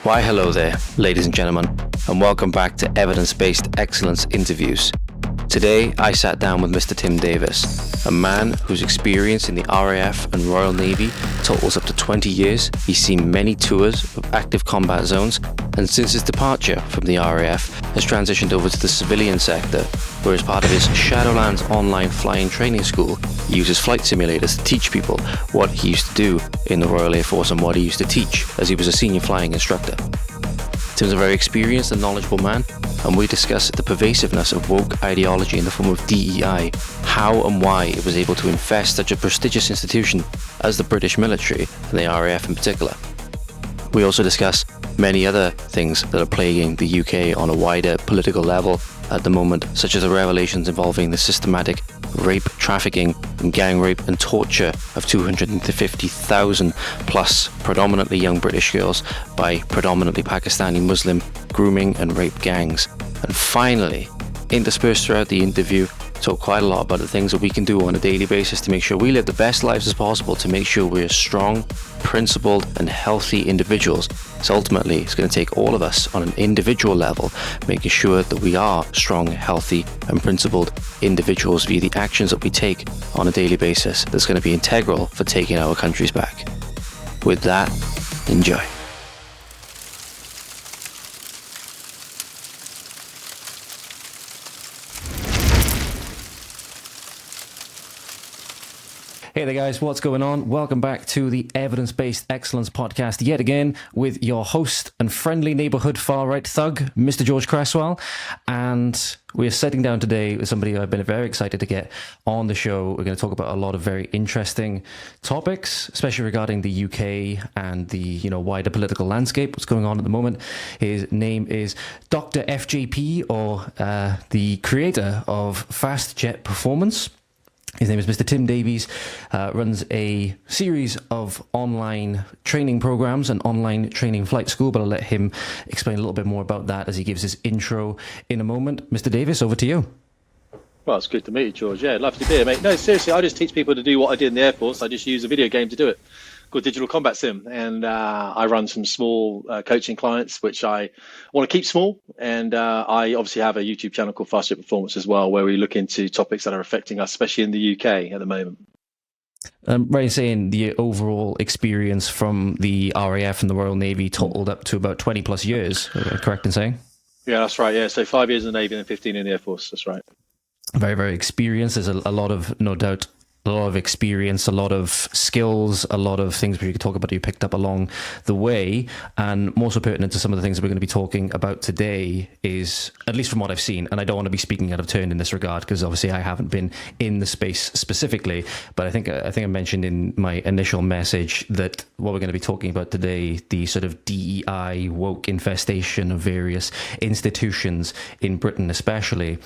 Why hello there, ladies and gentlemen, and welcome back to Evidence-Based Excellence Interviews. Today, I sat down with Mr. Tim Davies, a man whose experience in the RAF and Royal Navy totals up to 20 years. He's seen many tours of active combat zones, and since his departure from the RAF, has transitioned over to the civilian sector, where as part of his Shadowlands online flying training school, he uses flight simulators to teach people what he used to do in the Royal Air Force and what he used to teach as he was a senior flying instructor. Tim's a very experienced and knowledgeable man, and we discuss the pervasiveness of woke ideology in the form of DEI, how and why it was able to infest such a prestigious institution as the British military, and the RAF in particular. We also discuss many other things that are plaguing the UK on a wider political level at the moment, such as the revelations involving the systematic rape, trafficking, and gang rape and torture of 250,000 plus predominantly young British girls by predominantly Pakistani Muslim grooming and rape gangs. And finally, interspersed throughout the interview, talk quite a lot about the things that we can do on a daily basis to make sure we live the best lives as possible, to make sure we're strong, principled, and healthy individuals. So ultimately, it's going to take all of us on an individual level, making sure that we are strong, healthy, and principled individuals via the actions that we take on a daily basis. That's going to be integral for taking our countries back. With that, enjoy. Hey there guys, what's going on? Welcome back to the Evidence-Based Excellence Podcast yet again with your host and friendly neighbourhood far-right thug, Mr. George Cresswell. And we're sitting down today with somebody I've been very excited to get on the show. We're going to talk about a lot of very interesting topics, especially regarding the UK and the wider political landscape, what's going on at the moment. His name is Dr. FJP, or the creator of Fast Jet Performance. His name is Mr. Tim Davies, runs a series of online training programs and online training flight school, but I'll let him explain a little bit more about that as he gives his intro in a moment. Mr. Davies, over to you. Well, it's good to meet you, George. Yeah, lovely to be here, mate. No, seriously, I just teach people to do what I did in the Air Force. I just use a video game to do it, called Digital Combat Sim. And I run some small coaching clients, which I want to keep small. And I obviously have a YouTube channel called Fast Jet Performance as well, where we look into topics that are affecting us, especially in the UK at the moment. Right, saying the overall experience from the RAF and the Royal Navy totaled up to about 20 plus years, correct in saying? Yeah, that's right. Yeah, so 5 years in the Navy and 15 in the Air Force. That's right. Very, very experienced. There's a lot of, no doubt, a lot of experience, a lot of skills, a lot of things we could talk about you picked up along the way. And more so pertinent to some of the things that we're going to be talking about today is, at least from what I've seen, and I don't want to be speaking out of turn in this regard because obviously I haven't been in the space specifically, but I think I mentioned in my initial message that what we're going to be talking about today, the sort of DEI woke infestation of various institutions in Britain especially,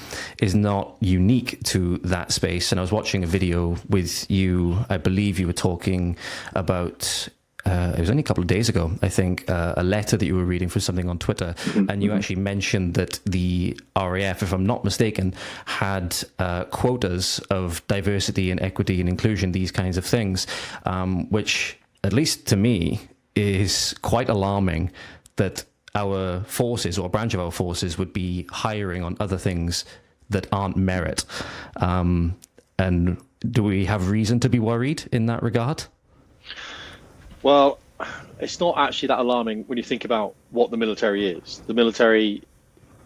is not unique to that space. And I was watching a video with you, I believe you were talking about, it was only a couple of days ago, I think, a letter that you were reading for something on Twitter, and you actually mentioned that the RAF, if I'm not mistaken, had quotas of diversity and equity and inclusion, these kinds of things, which, at least to me, is quite alarming that our forces, or a branch of our forces, would be hiring on other things that aren't merit. And do we have reason to be worried in that regard? Well, it's not actually that alarming when you think about what the military is. The military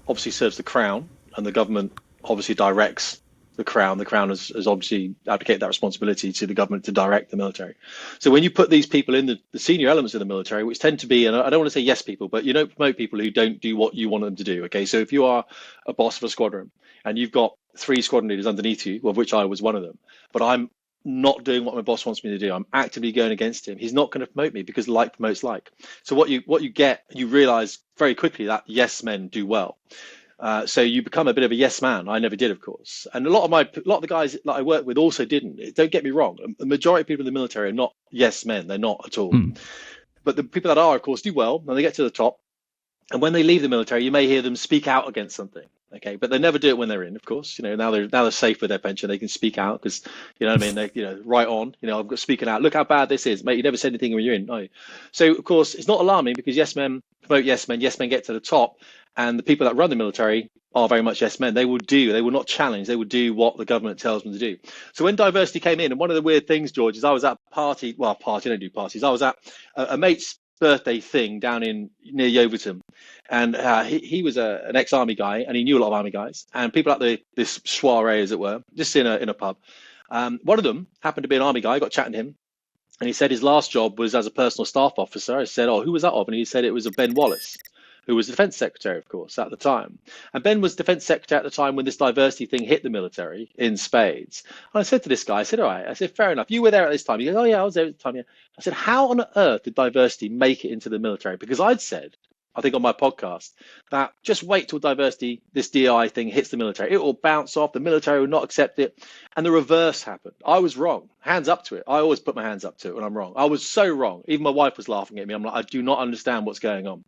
obviously serves the Crown, and the government obviously directs the Crown. The Crown has obviously abdicated that responsibility to the government to direct the military. So when you put these people in the senior elements of the military, which tend to be, and I don't want to say yes people, but you don't promote people who don't do what you want them to do. Okay, so if you are a boss of a squadron and you've got 3 squadron leaders underneath you, of which I was one of them, but I'm not doing what my boss wants me to do, I'm actively going against him, he's not going to promote me, because like promotes like. So what you get, you realize very quickly that yes men do well. So you become a bit of a yes man. I never did, of course, and a lot of the guys that I work with also didn't. Don't get me wrong, the majority of people in the military are not yes men. They're not at all. But the people that are, of course, do well, and they get to the top. And when they leave the military, you may hear them speak out against something. Okay, but they never do it when they're in, of course. Now they're safe with their pension. They can speak out because, you know what I mean? They, right on. I've got speaking out. Look how bad this is, mate. You never said anything when you're in. No. So of course it's not alarming, because yes men promote yes men get to the top, and the people that run the military are very much yes men. They will not challenge, they will do what the government tells them to do. So when diversity came in, and one of the weird things, George, is I was at a party, I don't do parties, I was at a mate's birthday thing down in near Yeovilton, and he was an ex-army guy, and he knew a lot of army guys, and people at this soiree, as it were, just in a pub. One of them happened to be an army guy. I got chatting to him, and he said his last job was as a personal staff officer. I said, "Oh, who was that of?" And he said it was of Ben Wallace, who was the defence secretary, of course, at the time. And Ben was defence secretary at the time when this diversity thing hit the military in spades. And I said to this guy, I said, all right, I said, fair enough. You were there at this time. He goes, oh, yeah, I was there at the time. Yeah. I said, how on earth did diversity make it into the military? Because I'd said, I think on my podcast, that just wait till diversity, this DEI thing hits the military. It will bounce off. The military will not accept it. And the reverse happened. I was wrong. Hands up to it. I always put my hands up to it when I'm wrong. I was so wrong. Even my wife was laughing at me. I'm like, I do not understand what's going on.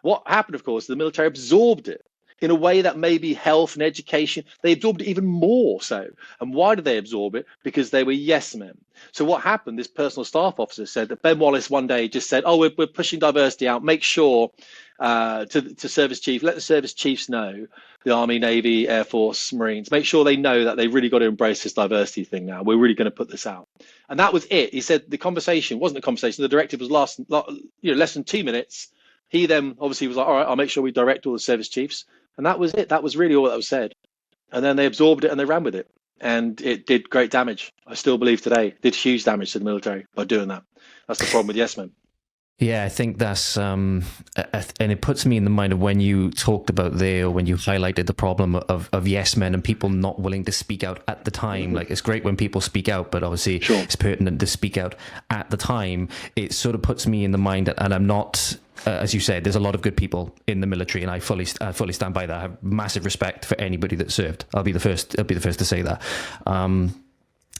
What happened, of course, the military absorbed it in a way that maybe health and education, they absorbed it even more so. And why did they absorb it? Because they were yes men. So what happened, this personal staff officer said that Ben Wallace one day just said, oh, we're pushing diversity out. Make sure to service chief, let the service chiefs know, the Army, Navy, Air Force, Marines, make sure they know that they really got to embrace this diversity thing now. We're really going to put this out. And that was it. He said the conversation wasn't a conversation. The directive was less than 2 minutes. He then obviously was like, all right, I'll make sure we direct all the service chiefs. And that was it. That was really all that was said. And then they absorbed it and they ran with it. And it did great damage. I still believe today, it did huge damage to the military by doing that. That's the problem with yes men. Yeah, I think that's, and it puts me in the mind of when you talked about there, or when you highlighted the problem of yes men and people not willing to speak out at the time. Mm-hmm. Like, it's great when people speak out, but obviously It's pertinent to speak out at the time. It sort of puts me in the mind, and I'm not, as you said, there's a lot of good people in the military, and I fully stand by that. I have massive respect for anybody that served. I'll be the first to say that.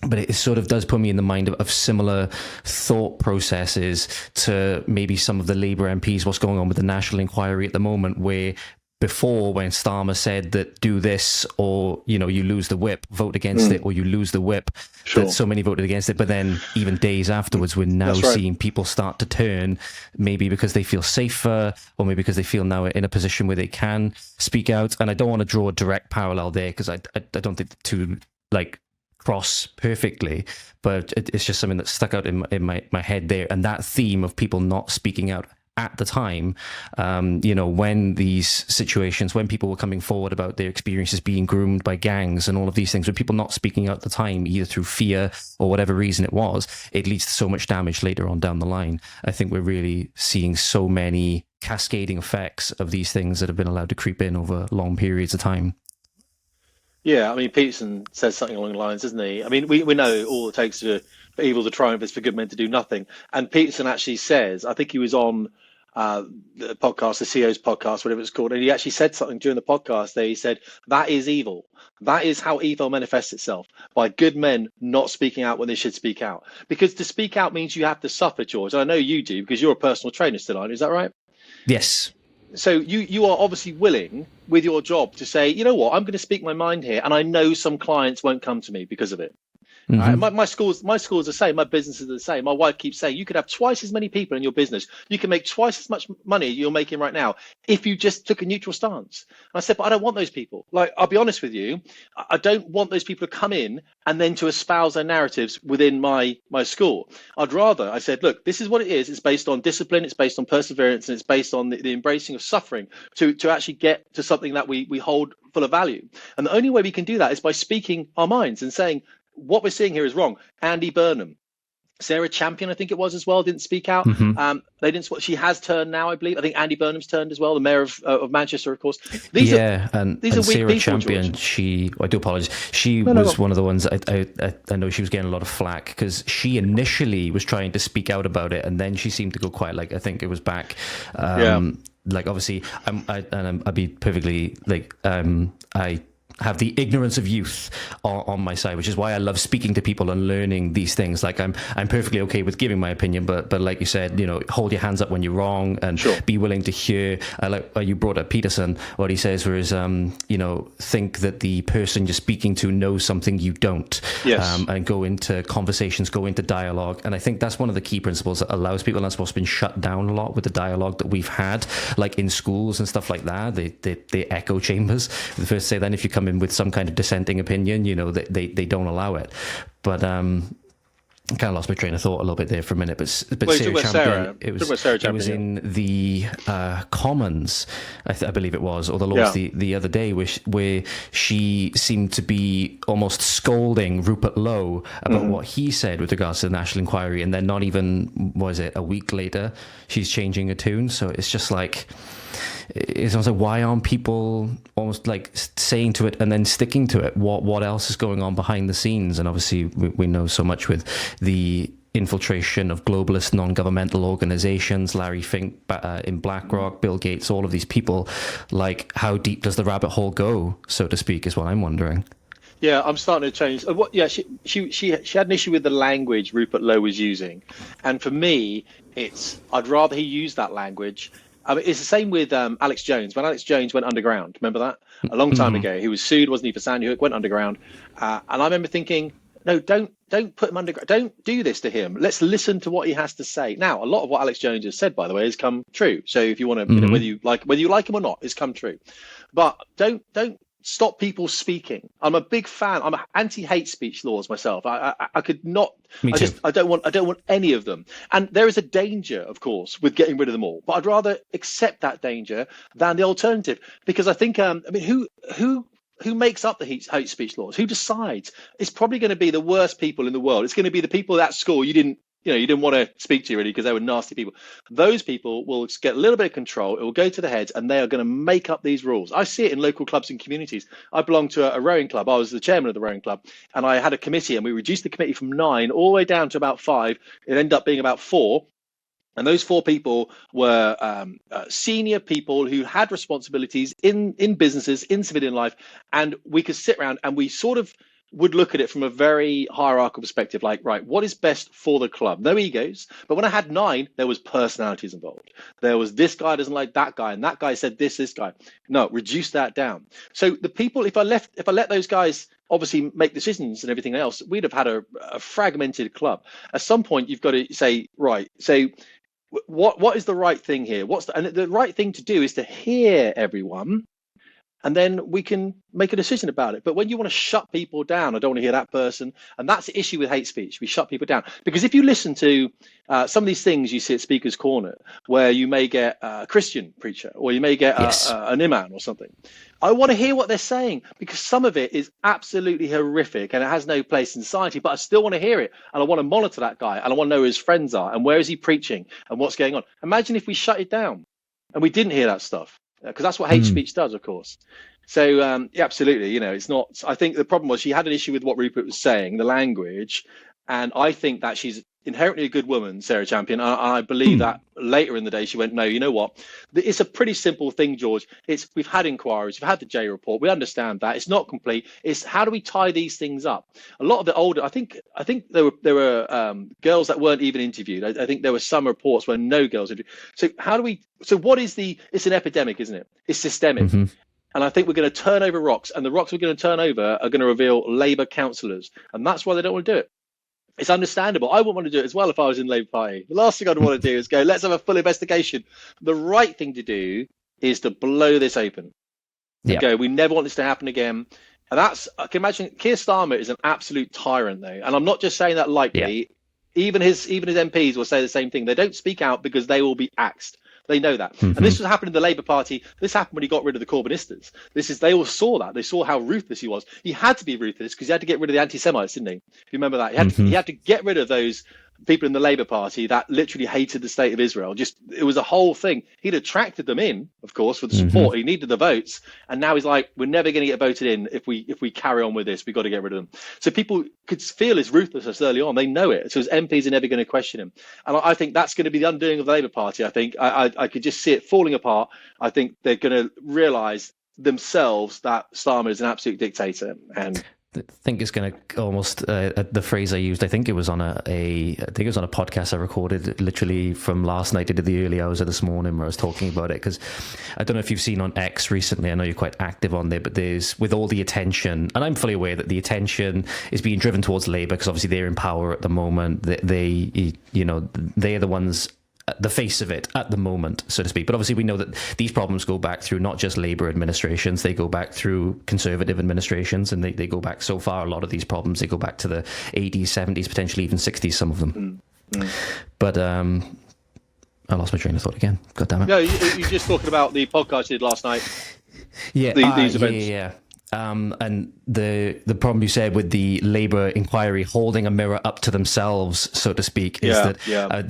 But it sort of does put me in the mind of similar thought processes to maybe some of the Labour MPs, what's going on with the National Inquiry at the moment, where before, when Starmer said that do this or, you lose the whip, vote against it, or you lose the whip, that so many voted against it. But then even days afterwards, we're now seeing people start to turn, maybe because they feel safer, or maybe because they feel now in a position where they can speak out. And I don't want to draw a direct parallel there, because I don't think the two, cross perfectly, but it's just something that stuck out in my head there. And that theme of people not speaking out at the time, when these situations, when people were coming forward about their experiences being groomed by gangs and all of these things, with people not speaking out at the time, either through fear or whatever reason it was, it leads to so much damage later on down the line. I think we're really seeing so many cascading effects of these things that have been allowed to creep in over long periods of time. Yeah, I mean, Peterson says something along the lines, doesn't he? I mean, we know all it takes for evil to triumph is for good men to do nothing. And Peterson actually says, I think he was on the podcast, the CEO's podcast, whatever it's called, and he actually said something during the podcast there. He said, that is evil. That is how evil manifests itself, by good men not speaking out when they should speak out. Because to speak out means you have to suffer, George. And I know you do, because you're a personal trainer still, aren't you? Is that right? Yes. So you are obviously willing with your job to say, you know what, I'm going to speak my mind here, and I know some clients won't come to me because of it. Mm-hmm. My school's the same. My business is the same. My wife keeps saying you could have twice as many people in your business. You can make twice as much money you're making right now if you just took a neutral stance. And I said, but I don't want those people. I'll be honest with you. I don't want those people to come in and then to espouse their narratives within my school. I'd rather, I said, look, this is what it is. It's based on discipline. It's based on perseverance. And it's based on the embracing of suffering to actually get to something that we hold full of value. And the only way we can do that is by speaking our minds and saying, what we're seeing here is wrong. Andy Burnham, Sarah Champion, I think it was as well, didn't speak out. Mm-hmm. They didn't. She has turned now, I believe. I think Andy Burnham's turned as well, the mayor of Manchester, of course. These are weak Sarah people, Champion. George. I do apologise. She was one of the ones. I know she was getting a lot of flack because she initially was trying to speak out about it, and then she seemed to go quiet. I think it was back. Obviously, I'd be perfectly have the ignorance of youth on my side, which is why I love speaking to people and learning these things. Like I'm perfectly okay with giving my opinion, but like you said, hold your hands up when you're wrong and be willing to hear. Like you brought up Peterson, what he says, whereas think that the person you're speaking to knows something you don't, and go into conversations, go into dialogue. And I think that's one of the key principles that allows people. That's what's been shut down a lot with the dialogue that we've had, like in schools and stuff like that. The echo chambers. The first say, then if you come in with some kind of dissenting opinion, they don't allow it. But I kind of lost my train of thought a little bit there for a minute, but Sarah Champion, it was in the Commons, I believe it was, or the Lords the other day, where she seemed to be almost scolding Rupert Lowe about what he said with regards to the National Inquiry, and then not even, a week later, she's changing her tune. So it's just like, it's almost like, why aren't people almost like saying to it and then sticking to it? What else is going on behind the scenes? And obviously we know so much with the infiltration of globalist non-governmental organizations, Larry Fink in BlackRock, Bill Gates, all of these people. Like, how deep does the rabbit hole go, so to speak, is what I'm wondering. Yeah, I'm starting to change. She had an issue with the language Rupert Lowe was using, and for me, I'd rather he use that language. I mean, it's the same with Alex Jones. When Alex Jones went underground, remember that? A long time ago, he was sued, wasn't he, for Sandy Hook, went underground. And I remember thinking, no, don't put him underground. Don't do this to him. Let's listen to what he has to say. Now, a lot of what Alex Jones has said, by the way, has come true. So if you want to, whether you like him or not, it's come true. But don't stop people speaking. I'm a big fan. I'm anti-hate speech laws myself. I could not. Me too. I don't want any of them. And there is a danger, of course, with getting rid of them all. But I'd rather accept that danger than the alternative, because I think who makes up the hate speech laws? Who decides? It's probably going to be the worst people in the world. It's going to be the people at school you didn't want to speak to really because they were nasty people. Those people will get a little bit of control. It will go to the heads, and they are going to make up these rules. I see it in local clubs and communities. I belong to a rowing club. I was the chairman of the rowing club, and I had a committee, and we reduced the committee from 9 all the way down to about 5. It ended up being about 4. And those 4 people were senior people who had responsibilities in businesses, in civilian life. And we could sit around and we sort of would look at it from a very hierarchical perspective, like, right, what is best for the club? No egos. But when I had 9, there was personalities involved. There was this guy doesn't like that guy, and that guy said this guy. No, reduce that down. So the people, if I let those guys obviously make decisions and everything else, we'd have had a fragmented club. At some point, you've got to say, right, so what is the right thing here? And the right thing to do is to hear everyone, and then we can make a decision about it. But when you want to shut people down, I don't want to hear that person. And that's the issue with hate speech. We shut people down. Because if you listen to some of these things you see at Speaker's Corner, where you may get a Christian preacher, or you may get an imam or something, I want to hear what they're saying, because some of it is absolutely horrific and it has no place in society, but I still want to hear it. And I want to monitor that guy, and I want to know who his friends are and where is he preaching and what's going on. Imagine if we shut it down and we didn't hear that stuff. Because that's what hate speech does, of course. So, absolutely, it's not. I think the problem was she had an issue with what Rupert was saying, the language, and I think that she's inherently a good woman, Sarah Champion. And I believe that later in the day she went, no, you know what? It's a pretty simple thing, George. We've had inquiries, we've had the J report, we understand that it's not complete. It's how do we tie these things up? A lot of the older, I think there were girls that weren't even interviewed. I think there were some reports where no girls interviewed. So how do we? So what is it's an epidemic, isn't it? It's systemic. And I think we're going to turn over rocks, and the rocks we're going to turn over are going to reveal Labour councillors, and that's why they don't want to do it. It's understandable. I wouldn't want to do it as well if I was in the Labour Party. The last thing I'd want to do is go, let's have a full investigation. The right thing to do is to blow this open. Go, we never want this to happen again. And I can imagine Keir Starmer is an absolute tyrant, though. And I'm not just saying that lightly. Even his MPs will say the same thing. They don't speak out because they will be axed. They know that. And this was happening in the Labour Party. This happened when he got rid of the Corbynistas. They all saw that. They saw how ruthless he was. He had to be ruthless because he had to get rid of the anti-Semites, didn't he? If you remember that. He had to get rid of those people in the Labour Party that literally hated the state of Israel. It was a whole thing. He'd attracted them in, of course, with the support. He needed the votes. And now he's like, we're never going to get voted in if we carry on with this. We've got to get rid of them. So people could feel his ruthlessness early on. They know it. So his MPs are never going to question him. And I think that's going to be the undoing of the Labour Party. I think I could just see it falling apart. I think they're going to realise themselves that Starmer is an absolute dictator. And I think it's going to almost the phrase I used. I think it was on a podcast I recorded literally from last night into the early hours of this morning, where I was talking about it, because I don't know if you've seen on X recently. I know you're quite active on there, but there's, with all the attention, and I'm fully aware that the attention is being driven towards Labour because obviously they're in power at the moment. They're the ones, the face of it at the moment, so to speak. But obviously we know that these problems go back through not just Labour administrations, they go back through Conservative administrations, and they go back so far. A lot of these problems, they go back to the 80s, 70s, potentially even 60s, some of them. But I lost my train of thought again. God damn it. No, you're just talking about the podcast you did last night. Yeah, these events. Yeah. And the problem you said with the Labour inquiry holding a mirror up to themselves, so to speak, is that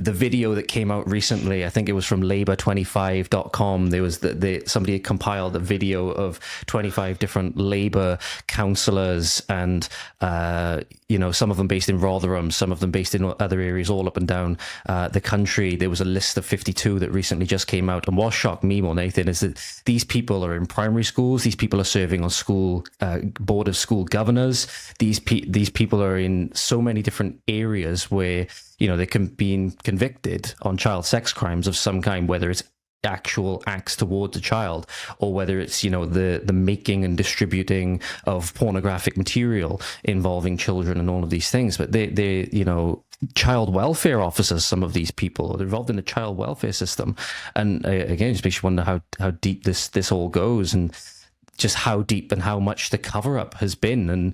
the video that came out recently, I think it was from Labour25.com, there was somebody had compiled a video of 25 different Labour councillors, and some of them based in Rotherham, some of them based in other areas all up and down the country. There was a list of 52 that recently just came out, and what shocked me more, Nathan, is that these people are in primary schools, these people are serving on school board of school governors. These people are in so many different areas where they can be convicted on child sex crimes of some kind, whether it's actual acts towards a child or whether it's the making and distributing of pornographic material involving children and all of these things. But they child welfare officers, some of these people, they're involved in the child welfare system. And again, it just makes you wonder how deep this all goes, and just how deep and how much the cover-up has been. And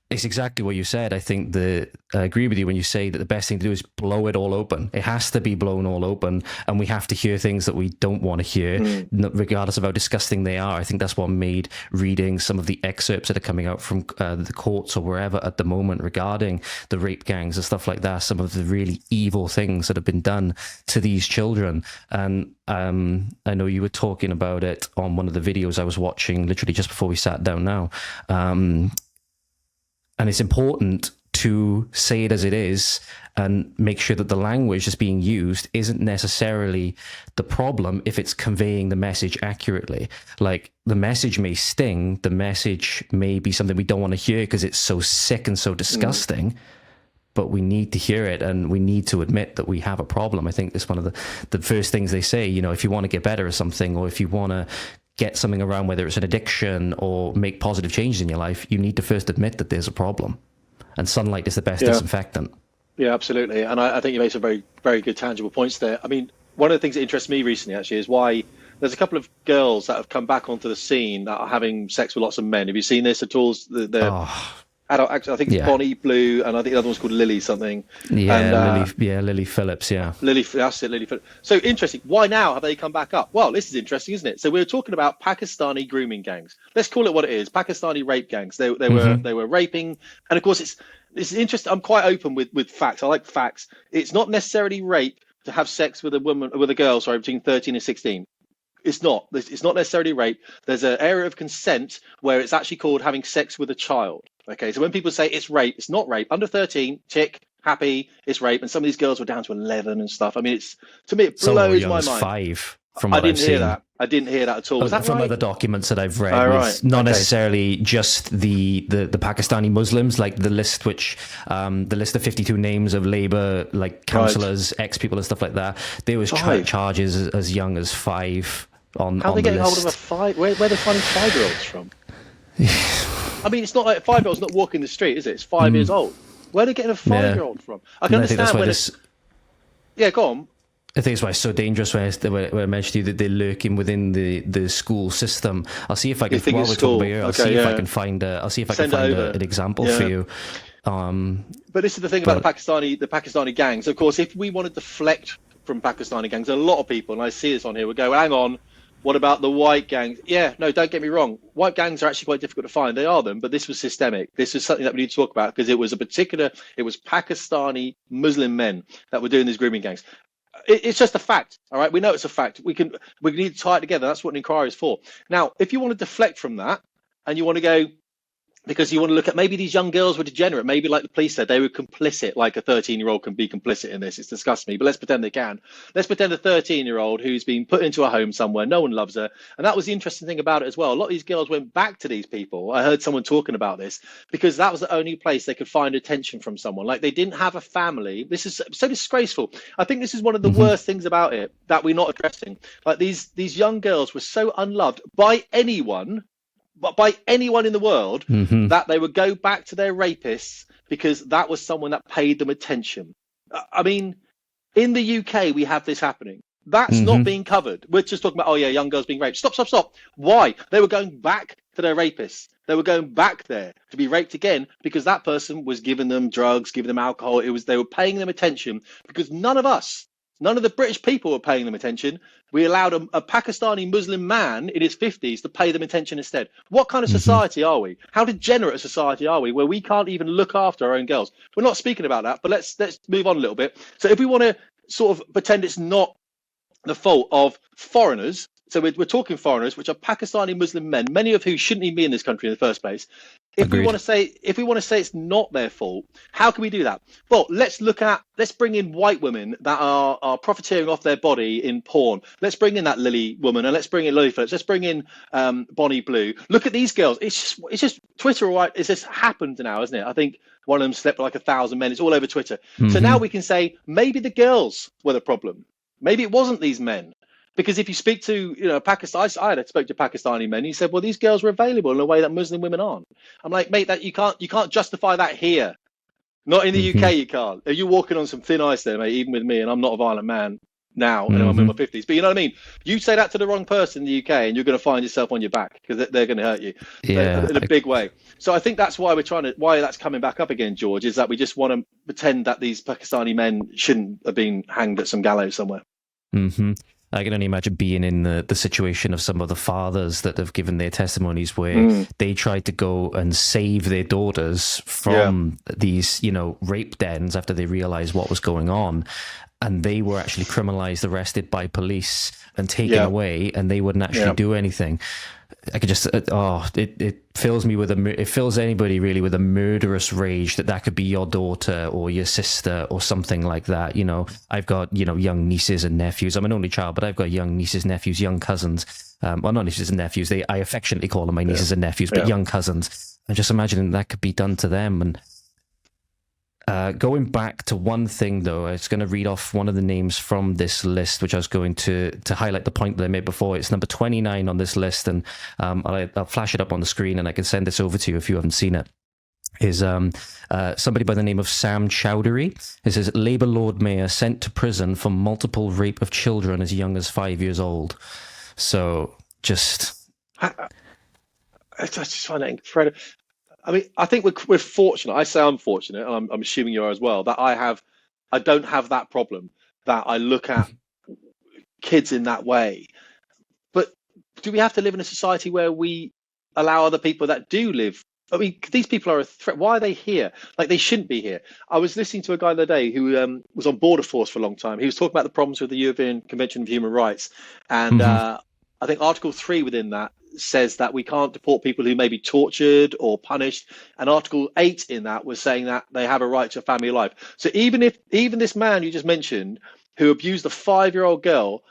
it's exactly what you said. I think I agree with you when you say that the best thing to do is blow it all open. It has to be blown all open, and we have to hear things that we don't want to hear, regardless of how disgusting they are. I think that's what made reading some of the excerpts that are coming out from the courts or wherever at the moment regarding the rape gangs and stuff like that, some of the really evil things that have been done to these children. And I know you were talking about it on one of the videos I was watching literally just before we sat down now. And it's important to say it as it is and make sure that the language that's being used isn't necessarily the problem if it's conveying the message accurately. Like, the message may sting, the message may be something we don't want to hear because it's so sick and so disgusting, but we need to hear it, and we need to admit that we have a problem. I think it's one of the first things they say, if you want to get better at something, or if you want to get something around, whether it's an addiction or make positive changes in your life, you need to first admit that there's a problem. And sunlight is the best disinfectant. Yeah, absolutely. And I think you made some very, very good tangible points there. I mean, one of the things that interests me recently, actually, is why there's a couple of girls that have come back onto the scene that are having sex with lots of men. Have you seen this at all? Adult actors, I think it's Bonnie Blue, and I think the other one's called Lily something. Yeah, Lily Phillips, That's it, Lily Phillips. So interesting. Why now have they come back up? Well, this is interesting, isn't it? So we were talking about Pakistani grooming gangs. Let's call it what it is. Pakistani rape gangs. They were raping, and of course it's interesting. I'm quite open with facts. I like facts. It's not necessarily rape to have sex with a girl, between 13 and 16. It's not necessarily rape. There's an area of consent where it's actually called having sex with a child. Okay, so when people say it's rape, it's not rape. Under 13, tick, happy, it's rape. And some of these girls were down to 11 and stuff. I mean, to me, it blows my mind. 5, from what I've seen. Hear that. I didn't hear that at all. Was that from right? other documents that I've read, not necessarily just the Pakistani Muslims, like the list the list of 52 names of Labour, like councillors, ex-people and stuff like that. There was charges as young as 5 on How are they getting list. hold of a 5? Where are they finding 5-year-olds from? I mean, it's not like a 5-year-old's not walking the street, is it? It's 5 years old. Where are they getting a 5-year-old from? I can understand when it's... Yeah, go on. I think it's why it's so dangerous when I mentioned to you that they're lurking within the school system. I'll see if I can, while we're talking about here, I'll see if I can find an example for you. But this is the thing about the Pakistani gangs. Of course, if we want to deflect from Pakistani gangs, a lot of people, and I see this on here, would go, hang on, what about the white gangs? Yeah, no, don't get me wrong. White gangs are actually quite difficult to find. They are them, but this was systemic. This is something that we need to talk about because it was Pakistani Muslim men that were doing these grooming gangs. It's just a fact, all right? We know it's a fact. We need to tie it together. That's what an inquiry is for. Now, if you want to deflect from that and you want to go, because you want to look at maybe these young girls were degenerate. Maybe, like the police said, they were complicit. Like a 13-year-old can be complicit in this. It's disgusting me, but let's pretend they can. Let's pretend a 13-year-old who's been put into a home somewhere, no one loves her. And that was the interesting thing about it as well. A lot of these girls went back to these people. I heard someone talking about this because that was the only place they could find attention from someone. Like, they didn't have a family. This is so disgraceful. I think this is one of the worst things about it that we're not addressing. Like, these young girls were so unloved by anyone, but by anyone in the world, that they would go back to their rapists because that was someone that paid them attention. I mean, in the UK, we have this happening. That's not being covered. We're just talking about, oh yeah, young girls being raped. Stop. Why? They were going back to their rapists. They were going back there to be raped again because that person was giving them drugs, giving them alcohol. They were paying them attention because none of the British people were paying them attention. We allowed a Pakistani Muslim man in his 50s to pay them attention instead. What kind of society are we? How degenerate a society are we where we can't even look after our own girls? We're not speaking about that, but let's move on a little bit. So if we want to sort of pretend it's not the fault of foreigners, so we're talking foreigners, which are Pakistani Muslim men, many of who shouldn't even be in this country in the first place. If we want to say it's not their fault, how can we do that? Well, let's bring in white women that are profiteering off their body in porn. Let's bring in that Lily woman, and let's bring in Lily Phillips. Let's bring in Bonnie Blue. Look at these girls. It's just Twitter, right? It's just happened now, isn't it? I think one of them slept with like 1,000 men. It's all over Twitter. So now we can say maybe the girls were the problem. Maybe it wasn't these men. Because if you speak to, Pakistan, I had spoke to Pakistani men. He said, well, these girls were available in a way that Muslim women aren't. I'm like, mate, that you can't justify that here. Not in the UK, you can't. Are you walking on some thin ice there, mate? Even with me, and I'm not a violent man now, and I'm in my 50s. But you know what I mean? You say that to the wrong person in the UK, and you're going to find yourself on your back because they're going to hurt you in a big way. So I think that's why why that's coming back up again, George, is that we just want to pretend that these Pakistani men shouldn't have been hanged at some gallows somewhere. I can only imagine being in the situation of some of the fathers that have given their testimonies where they tried to go and save their daughters from these, rape dens after they realized what was going on. And they were actually criminalized, arrested by police and taken away, and they wouldn't actually do anything. I could just, it fills me with it fills anybody really with a murderous rage that could be your daughter or your sister or something like that. I've got, young nieces and nephews. I'm an only child, but I've got young nieces, nephews, young cousins. Well, not nieces and nephews. I affectionately call them my nieces and nephews, but young cousins. I'm just imagining that could be done to them. And going back to one thing, though, I was going to read off one of the names from this list, which I was going to highlight the point that I made before. It's number 29 on this list, and I'll flash it up on the screen, and I can send this over to you if you haven't seen it. Is somebody by the name of Sam Chowdhury. It says, Labour Lord Mayor sent to prison for multiple rape of children as young as 5 years old. So I just find that incredible. I mean, I think we're fortunate. I say I'm fortunate, and I'm assuming you are as well, that I don't have that problem, that I look at kids in that way. But do we have to live in a society where we allow other people that do live? I mean, these people are a threat. Why are they here? Like, they shouldn't be here. I was listening to a guy the other day who was on Border Force for a long time. He was talking about the problems with the European Convention of Human Rights. And I think Article 3 within that says that we can't deport people who may be tortured or punished, and Article 8 in that was saying that they have a right to a family life. So even this man you just mentioned who abused a 5-year-old girl,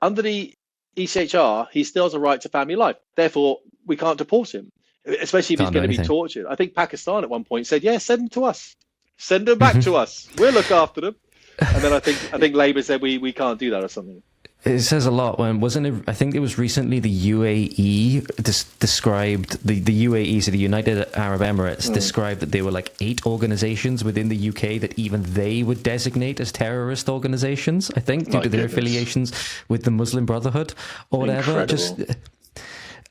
under the ECHR, he still has a right to family life. Therefore, we can't deport him, especially if he's going to be tortured. I think Pakistan at one point said, send them to us, send them back to us, we'll look after them. And then I think Labour said we can't do that or something. It says a lot. When wasn't it? I think it was recently the UAE described the UAE, so the United Arab Emirates, described that there were like 8 organisations within the UK that even they would designate as terrorist organisations. I think due to their affiliations with the Muslim Brotherhood or whatever. Incredible.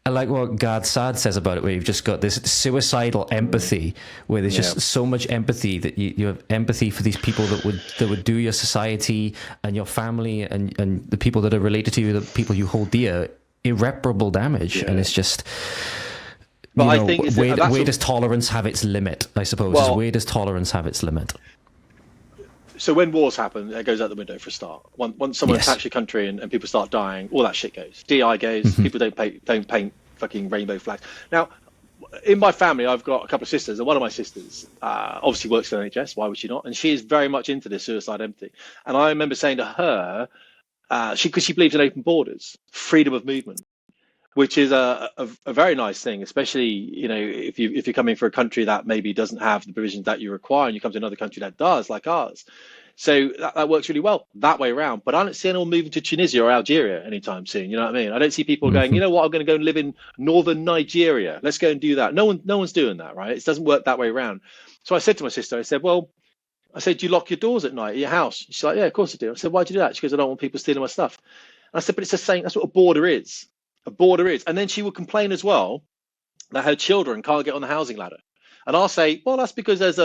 I like what Gad Saad says about it, where you've just got this suicidal empathy, where there's just so much empathy that you have empathy for these people that would do your society and your family and the people that are related to you, the people you hold dear, irreparable damage. And it's just, I think where does tolerance have its limit, I suppose? Where does tolerance have its limit? So when wars happen, it goes out the window for a start. Once someone attacks your country and people start dying, all that shit goes. DEI goes. People don't paint fucking rainbow flags. Now, in my family, I've got a couple of sisters, and one of my sisters obviously works for the NHS. Why would she not? And she is very much into this suicide empathy. And I remember saying to her, because she believes in open borders, freedom of movement, which is a very nice thing, especially, you know, if you're coming for a country that maybe doesn't have the provisions that you require, and you come to another country that does, like ours. So that works really well that way around. But I don't see anyone moving to Tunisia or Algeria anytime soon. You know what I mean? I don't see people going, you know what, I'm going to go and live in northern Nigeria. Let's go and do that. No one's doing that, right? It doesn't work that way around. So I said to my sister, I said, do you lock your doors at night at your house? She's like, yeah, of course I do. I said, why'd you do that? She goes, I don't want people stealing my stuff. And I said, but it's the same. That's what a border is. A border is. And then she would complain as well that her children can't get on the housing ladder. And I'll say, well, that's because there's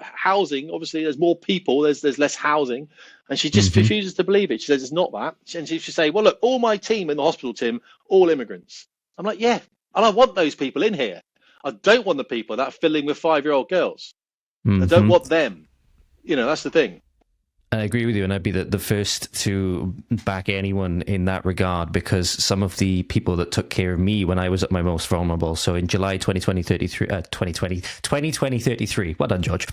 housing. Obviously, there's more people. There's less housing. And she just refuses to believe it. She says it's not that. And she should say, well, look, all my team in the hospital, Tim, all immigrants. I'm like, yeah. And I want those people in here. I don't want the people that are filling with 5-year-old girls. I don't want them. You know, that's the thing. I agree with you, and I'd be the first to back anyone in that regard, because some of the people that took care of me when I was at my most vulnerable, so in July 2033, well done, George.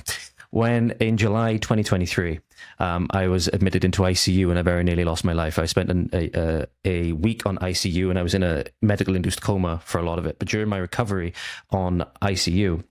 When in July 2023, I was admitted into ICU and I very nearly lost my life. I spent a week on ICU and I was in a medical-induced coma for a lot of it. But during my recovery on ICU,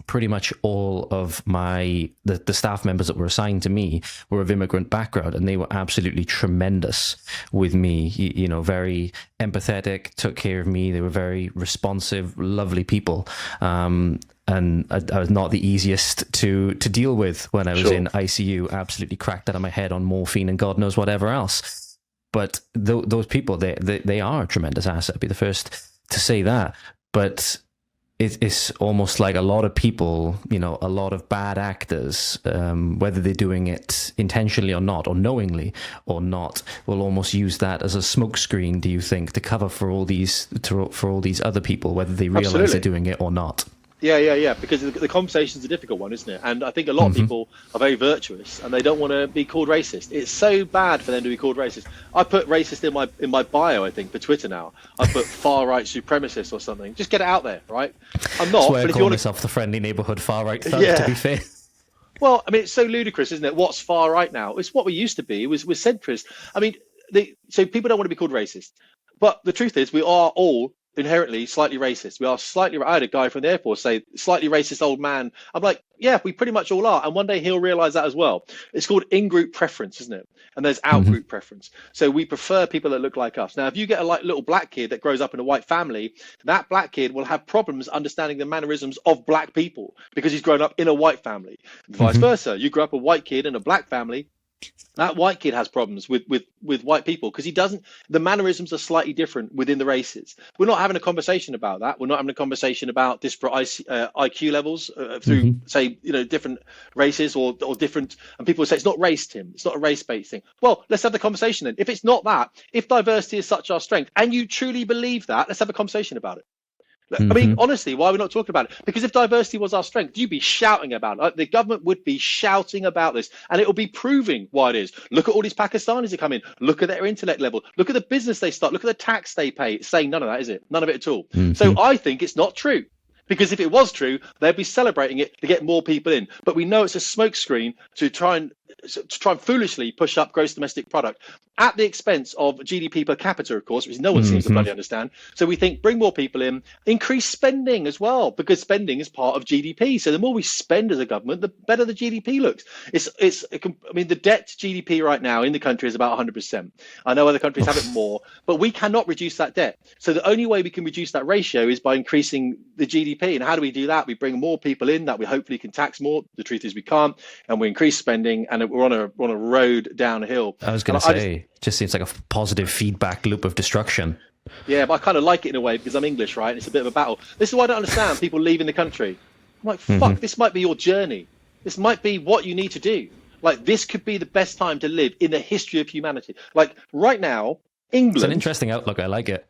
pretty much all of the staff members that were assigned to me were of immigrant background, and they were absolutely tremendous with me. You know, very empathetic, took care of me. They were very responsive, lovely people. And I was not the easiest to deal with when I was in ICU, absolutely cracked out of my head on morphine and God knows whatever else. But those people, they are a tremendous asset. I'd be the first to say that. But it's almost like a lot of people, you know, a lot of bad actors, whether they're doing it intentionally or not, or knowingly or not, will almost use that as a smokescreen, do you think, to cover for all these other people, whether they realize they're doing it or not? Yeah. Because the conversation's a difficult one, isn't it? And I think a lot of people are very virtuous and they don't want to be called racist. It's so bad for them to be called racist. I put racist in my bio, I think, for Twitter now. I put far right supremacist or something. Just get it out there, right? I'm not. That's why I call myself the friendly neighborhood far right thug, to be fair. Well, I mean, it's so ludicrous, isn't it? What's far right now? It's what we used to be. It was centrist. I mean, so people don't want to be called racist. But the truth is, we are all inherently slightly racist. We are slightly. I had a guy from the Air Force say, slightly racist old man. I'm like, yeah, we pretty much all are. And one day he'll realize that as well. It's called in-group preference, isn't it? And there's out-group preference. So we prefer people that look like us. Now, if you get a little black kid that grows up in a white family, that black kid will have problems understanding the mannerisms of black people because he's grown up in a white family. Vice versa. You grow up a white kid in a black family, that white kid has problems with white people because the mannerisms are slightly different within the races. We're not having a conversation about that. We're not having a conversation about disparate IQ levels through, say, you know, different races or different. And people say it's not race, Tim. It's not a race-based thing. Well, let's have the conversation then. If it's not that, if diversity is such our strength, and you truly believe that, let's have a conversation about it. I mean, honestly, why are we not talking about it? Because if diversity was our strength, you'd be shouting about it. The government would be shouting about this, and it will be proving why it is. Look at all these Pakistanis that come in. Look at their intellect level. Look at the business they start. Look at the tax they pay. It's saying none of that, is it? None of it at all. So I think it's not true. Because if it was true, they'd be celebrating it to get more people in. But we know it's a smokescreen to try and foolishly push up gross domestic product at the expense of GDP per capita, of course, which no one seems to bloody understand. So we think bring more people in, increase spending as well, because spending is part of GDP. So the more we spend as a government, the better the GDP looks. I mean, the debt to GDP right now in the country is about 100%. I know other countries have it more, but we cannot reduce that debt. So the only way we can reduce that ratio is by increasing the GDP. And how do we do that? We bring more people in that we hopefully can tax more. The truth is we can't, and we increase spending, and we're on a road downhill. I was going to say, just seems like a positive feedback loop of destruction. Yeah, but I kind of like it in a way because I'm English, right? It's a bit of a battle. This is why I don't understand people leaving the country. I'm like, fuck, this might be your journey. This might be what you need to do. Like, this could be the best time to live in the history of humanity. Like, right now, England... It's an interesting outlook. I like it.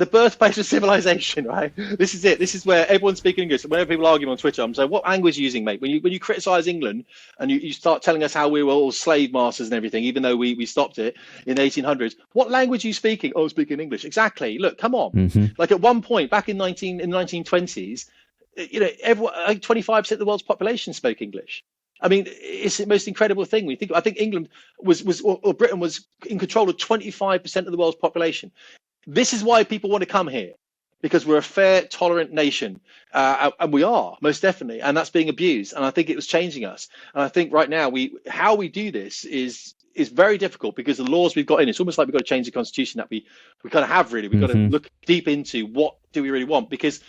the birthplace of civilization, right? This is it. This is where everyone's speaking English. Whenever people argue on Twitter, I'm saying, what language are you using, mate? When you criticize England and you start telling us how we were all slave masters and everything, even though we stopped it in the 1800s, what language are you speaking? Oh, speaking English. Exactly. Look, come on. Like at one point back in the 1920s, you know, everyone, like 25% of the world's population spoke English. I mean, it's the most incredible thing. I think England or Britain was in control of 25% of the world's population. This is why people want to come here, because we're a fair, tolerant nation, and we are, most definitely, and that's being abused. And I think it was changing us. And I think right now how we do this is very difficult, because the laws we've got in, it's almost like we've got to change the constitution that we kind of have, really. We've got to look deep into what do we really want, because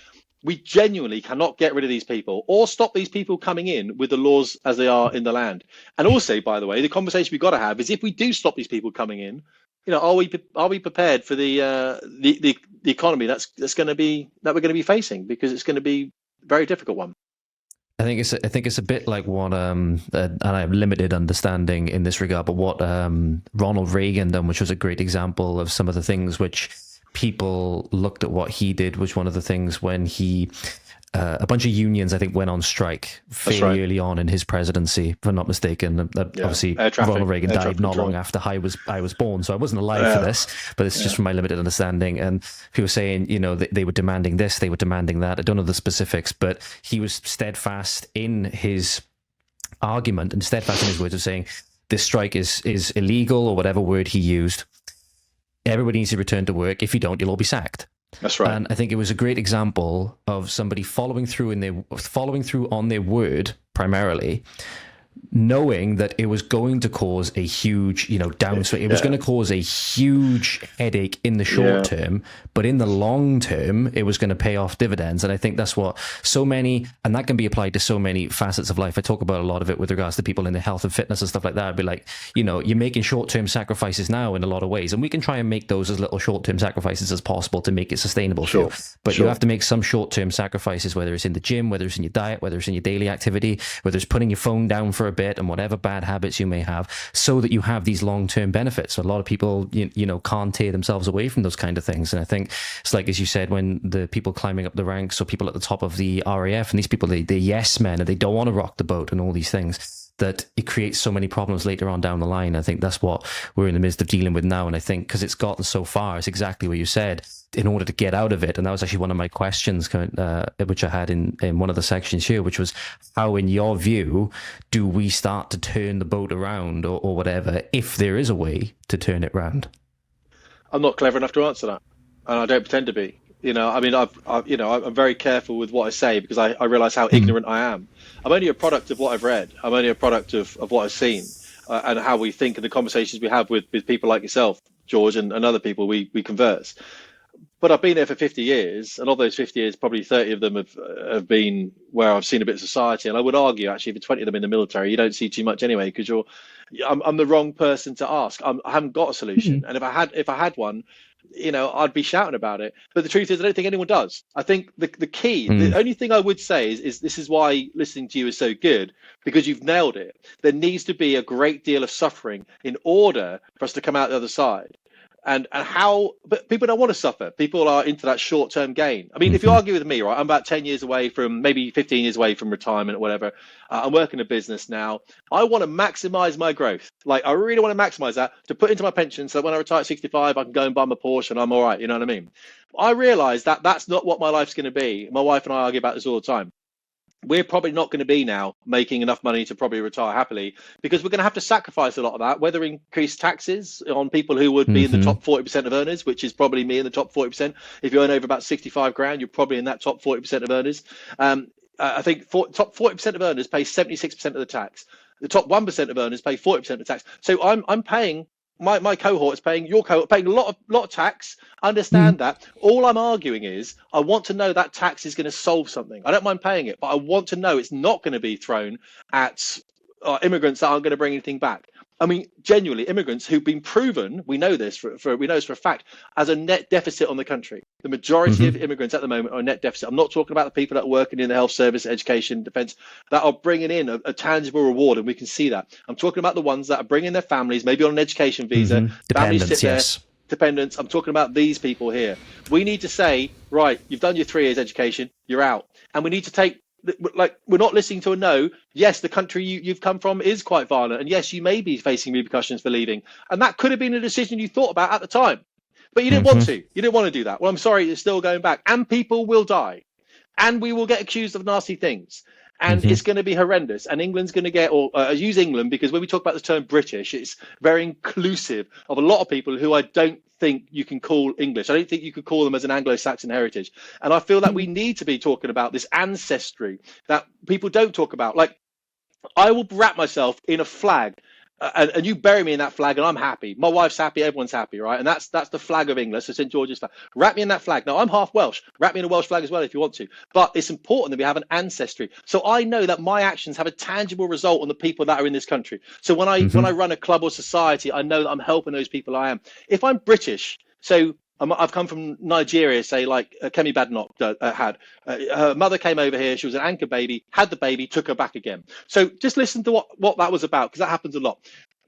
we genuinely cannot get rid of these people or stop these people coming in with the laws as they are in the land. And also, by the way, the conversation we've got to have is, if we do stop these people coming in, you know, are we prepared for the economy that we're going to be facing, because it's going to be a very difficult one. I think it's a bit like what and I have limited understanding in this regard, but what Ronald Reagan done, which was a great example of some of the things which people looked at what he did, was one of the things when he a bunch of unions, I think, went on strike fairly early on in his presidency, if I'm not mistaken. Obviously, Ronald Reagan died not long after I was born, so I wasn't alive for this, but it's just from my limited understanding. And he was saying, you know, they were demanding this, they were demanding that. I don't know the specifics, but he was steadfast in his argument and steadfast in his words of saying this strike is illegal, or whatever word he used. Everybody needs to return to work. If you don't, you'll all be sacked. That's right. And I think it was a great example of somebody following through on their word, primarily, knowing that it was going to cause a huge, you know, downswing. It was going to cause a huge headache in the short term, but in the long term, it was going to pay off dividends. And I think that's what so many, and that can be applied to so many facets of life. I talk about a lot of it with regards to people in the health and fitness and stuff like that. I'd be like, you know, you're making short-term sacrifices now in a lot of ways, and we can try and make those as little short-term sacrifices as possible to make it sustainable for you. But you have to make some short-term sacrifices, whether it's in the gym, whether it's in your diet, whether it's in your daily activity, whether it's putting your phone down for a bit, and whatever bad habits you may have, so that you have these long-term benefits. So a lot of people, you know, can't tear themselves away from those kind of things. And I think it's like, as you said, when the people climbing up the ranks, or people at the top of the RAF, and these people, they're yes men, and they don't want to rock the boat and all these things, that it creates so many problems later on down the line. I think that's what we're in the midst of dealing with now. And I think because it's gotten so far, it's exactly what you said, in order to get out of it. And that was actually one of my questions, which I had in one of the sections here, which was, how, in your view, do we start to turn the boat around, or whatever, if there is a way to turn it round? I'm not clever enough to answer that, and I don't pretend to be. You know, I mean, I'm very careful with what I say, because I realize how ignorant I am. I'm only a product of what I've read. I'm only a product of what I've seen, and how we think, and the conversations we have with people like yourself, George, and other people we converse. But I've been there for 50 years, and of those 50 years, probably 30 of them have been where I've seen a bit of society. And I would argue, actually, for 20 of them in the military, you don't see too much anyway, because I'm the wrong person to ask. I haven't got a solution. And if I had one, you know, I'd be shouting about it. But the truth is, I don't think anyone does. I think the key, the only thing I would say is this is why listening to you is so good, because you've nailed it. There needs to be a great deal of suffering in order for us to come out the other side. But people don't want to suffer. People are into that short-term gain. I mean, if you argue with me, right, I'm about 10 years away from, maybe 15 years away from retirement or whatever. I'm working a business now. I want to maximize my growth. Like, I really want to maximize that to put into my pension, so when I retire at 65, I can go and buy my Porsche and I'm all right. You know what I mean? I realize that that's not what my life's going to be. My wife and I argue about this all the time. We're probably not going to be now making enough money to probably retire happily, because we're going to have to sacrifice a lot of that, whether increase taxes on people who would be in the top 40% of earners, which is probably me in the top 40%. If you earn over about 65 grand, you're probably in that top 40% of earners. I think top 40% of earners pay 76% of the tax. The top 1% of earners pay 40% of the tax. So I'm paying, my cohort is paying, your cohort paying a lot of tax. Understand that. All I'm arguing is, I want to know that tax is going to solve something. I don't mind paying it, but I want to know it's not going to be thrown at immigrants that aren't going to bring anything back. I mean, genuinely, immigrants who've been proven, we know this for a fact, as a net deficit on the country. The majority of immigrants at the moment are a net deficit. I'm not talking about the people that are working in the health service, education, defence, that are bringing in a tangible reward, and we can see that. I'm talking about the ones that are bringing their families, maybe on an education visa. Families sit there. dependents. I'm talking about these people here. We need to say, right, you've done your 3 years education, you're out. And we need to take, like, we're not listening to a no. Yes, the country you've come from is quite violent. And yes, you may be facing repercussions for leaving. And that could have been a decision you thought about at the time. But you didn't want to. You didn't want to do that. Well, I'm sorry, it's still going back. And people will die. And we will get accused of nasty things. And it's going to be horrendous. And England's going to get, or use England, because when we talk about the term British, it's very inclusive of a lot of people who I don't think you can call English. I don't think you could call them as an Anglo-Saxon heritage. And I feel that we need to be talking about this ancestry that people don't talk about. Like, I will wrap myself in a flag. And you bury me in that flag and I'm happy. My wife's happy, everyone's happy, right? And that's the flag of England, so St George's flag. Wrap me in that flag. Now, I'm half Welsh. Wrap me in a Welsh flag as well if you want to. But it's important that we have an ancestry. So I know that my actions have a tangible result on the people that are in this country. So when I run a club or society, I know that I'm helping those people I am. If I'm British, so I've come from Nigeria, say, like Kemi Badenoch had. Her mother came over here. She was an anchor baby, had the baby, took her back again. So just listen to what that was about, because that happens a lot.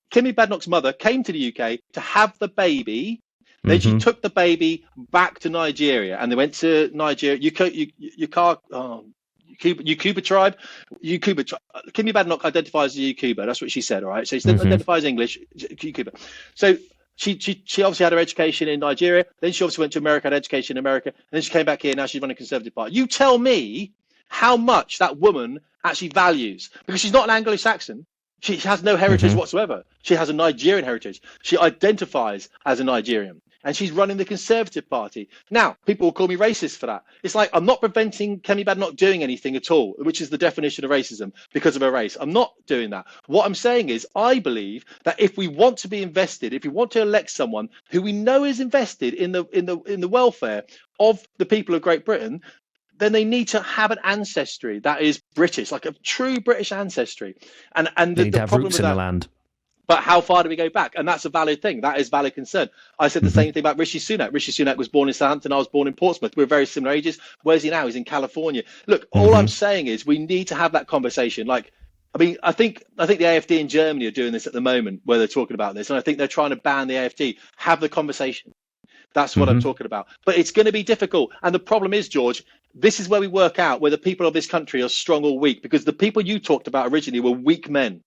Kemi Badenoch's mother came to the UK to have the baby. Then she took the baby back to Nigeria, and they went to Nigeria. Yoruba tribe. Kemi Badenoch identifies as a Yoruba. That's what she said. All right. So she identifies English. Yoruba. So she obviously had her education in Nigeria. Then she obviously went to America, had education in America. And then she came back here. Now she's running a Conservative Party. You tell me how much that woman actually values, because she's not an Anglo-Saxon. She has no heritage whatsoever. She has a Nigerian heritage. She identifies as a Nigerian. And she's running the Conservative Party. Now, people will call me racist for that. It's like, I'm not preventing Kemi Badenoch doing anything at all, which is the definition of racism, because of her race. I'm not doing that. What I'm saying is, I believe that if we want to be invested, if we want to elect someone who we know is invested in the welfare of the people of Great Britain, then they need to have an ancestry that is British, like a true British ancestry. And they need to have roots in the land. But how far do we go back? And that's a valid thing. That is valid concern. I said the same thing about Rishi Sunak. Rishi Sunak was born in Southampton. I was born in Portsmouth. We're very similar ages. Where's he now? He's in California. Look, all I'm saying is we need to have that conversation. Like, I mean, I think the AfD in Germany are doing this at the moment, where they're talking about this. And I think they're trying to ban the AfD. Have the conversation. That's what I'm talking about. But it's going to be difficult. And the problem is, George, this is where we work out whether people of this country are strong or weak, because the people you talked about originally were weak men.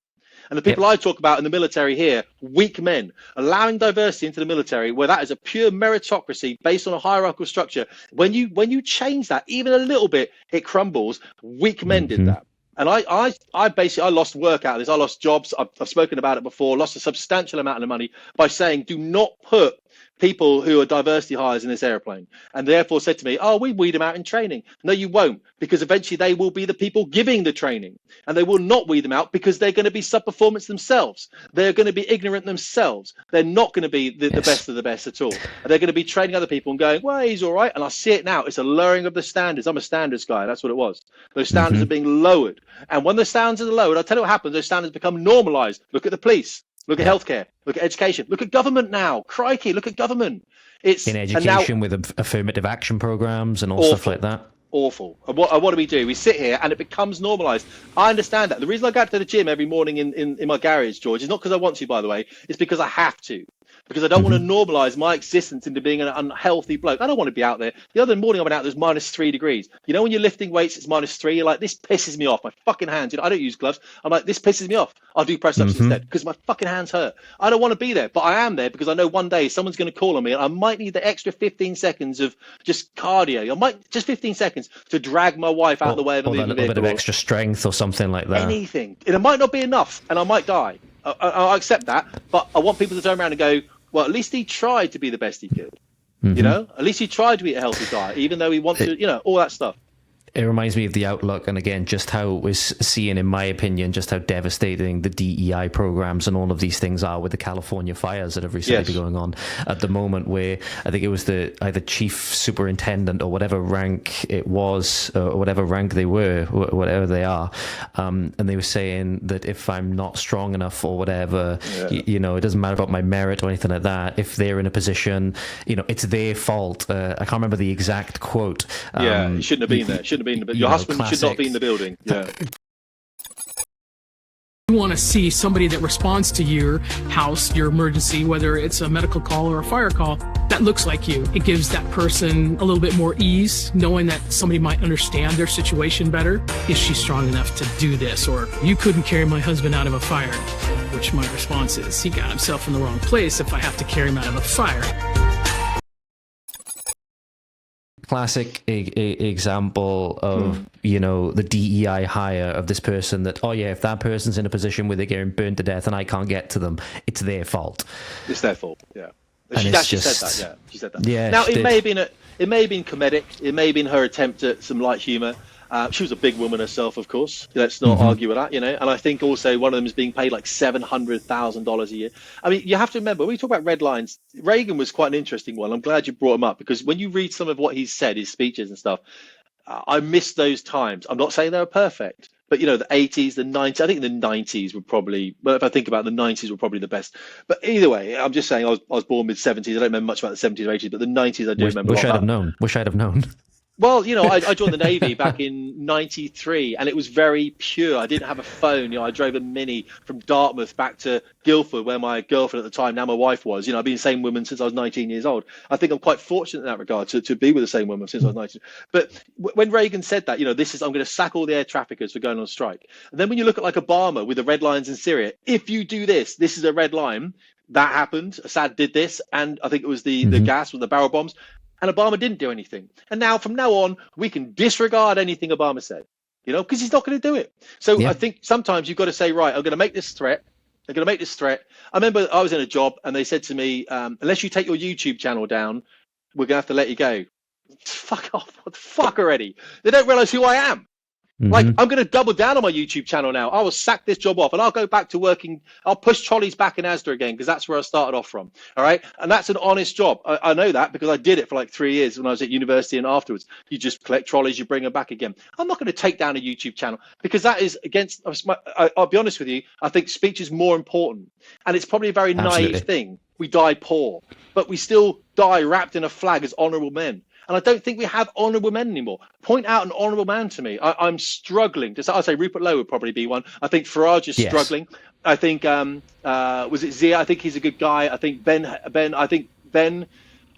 And the people I talk about in the military here, weak men. Allowing diversity into the military, where that is a pure meritocracy based on a hierarchical structure, when you change that even a little bit, it crumbles. Weak men did that. And I basically lost work out of this. I lost jobs. I've spoken about it before, lost a substantial amount of money by saying, do not put people who are diversity hires in this airplane, and therefore said to me, oh, we weed them out in training. No, you won't, because eventually they will be the people giving the training, and they will not weed them out because they're going to be sub-performance themselves. They're going to be ignorant themselves. They're not going to be the best of the best at all. And they're going to be training other people and going, well, he's all right. And I see it now. It's a lowering of the standards. I'm a standards guy. That's what it was. Those standards are being lowered. And when the standards are lowered, I'll tell you what happens. Those standards become normalized. Look at the police. Look at healthcare. Look at education. Look at government now. Crikey, look at government. It's in education with affirmative action programs and all stuff like that. Awful. And what do we do? We sit here and it becomes normalized. I understand that. The reason I go to the gym every morning in my garage, George, is not because I want to, by the way. It's because I have to. Because I don't want to normalize my existence into being an unhealthy bloke. I don't want to be out there. The other morning I went out, there's -3 degrees. You know, when you're lifting weights, it's -3. You're like, this pisses me off. My fucking hands. You know, I don't use gloves. I'm like, this pisses me off. I'll do press ups instead because my fucking hands hurt. I don't want to be there, but I am there because I know one day someone's going to call on me and I might need the extra 15 seconds of just cardio. I might just 15 seconds to drag my wife out of the way of a moving vehicle. A bit of extra strength or something like that. Anything. It might not be enough and I might die. I accept that, but I want people to turn around and go, well, at least he tried to be the best he could. You know, at least he tried to eat a healthy diet, even though he wanted to, you know, all that stuff. It reminds me of the outlook, and again, just how it was seeing, in my opinion, just how devastating the DEI programs and all of these things are with the California fires that have recently been going on at the moment, where I think it was the either chief superintendent or whatever rank it was, or whatever rank they were, whatever they are, and they were saying that if I'm not strong enough or whatever, you know, it doesn't matter about my merit or anything like that. If they're in a position, you know, it's their fault. I can't remember the exact quote. You shouldn't have been there. Shouldn't have been. Your husband should not be in the building. Yeah. want to see somebody that responds to your house, your emergency, whether it's a medical call or a fire call, that looks like you. It gives that person a little bit more ease, knowing that somebody might understand their situation better. Is she strong enough to do this? Or you couldn't carry my husband out of a fire, which my response is, he got himself in the wrong place if I have to carry him out of a fire. Classic example of, you know, the DEI hire of this person that, oh yeah, if that person's in a position where they're getting burned to death and I can't get to them, it's their fault. It's their fault, yeah. And She actually said that, yeah. She said that. Yeah. Now, it may have been comedic. It may have been her attempt at some light humour. She was a big woman herself, of course. Let's not argue with that, you know. And I think also one of them is being paid like $700,000 a year. I mean, you have to remember, when we talk about red lines, Reagan was quite an interesting one. I'm glad you brought him up, because when you read some of what he's said, his speeches and stuff, I miss those times. I'm not saying they were perfect, but, you know, the 80s, the 90s, I think the 90s were probably, well, if I think about the 90s were probably the best. But either way, I'm just saying I was born mid-70s. I don't remember much about the 70s or 80s, but the 90s I do remember. Wish I'd have known. Well, you know, I joined the Navy back in '93, and it was very pure. I didn't have a phone. You know, I drove a Mini from Dartmouth back to Guildford, where my girlfriend at the time, now my wife, was. You know, I've been the same woman since I was 19 years old. I think I'm quite fortunate in that regard to be with the same woman since I was 19. But when Reagan said that, you know, I'm going to sack all the air traffickers for going on strike. And then when you look at like Obama with the red lines in Syria, if you do this is a red line. That happened. Assad did this, and I think it was the gas with the barrel bombs. And Obama didn't do anything. And now, from now on, we can disregard anything Obama said, you know, because he's not going to do it. So I think sometimes you've got to say, right, I'm going to make this threat. I'm going to make this threat. I remember I was in a job and they said to me, unless you take your YouTube channel down, we're going to have to let you go. Fuck off. What the fuck already? They don't realize who I am. Like, I'm going to double down on my YouTube channel now. I will sack this job off and I'll go back to working. I'll push trolleys back in Asda again, because that's where I started off from. All right. And that's an honest job. I know that because I did it for like 3 years when I was at university, and afterwards you just collect trolleys, you bring them back again. I'm not going to take down a YouTube channel because that is against, I'll be honest with you. I think speech is more important, and it's probably a very naive thing. We die poor, but we still die wrapped in a flag as honourable men. And I don't think we have honourable men anymore. Point out an honourable man to me. I'm struggling. I'd say Rupert Lowe would probably be one. I think Farage is struggling. I think, was it Zia? I think he's a good guy. I think Ben,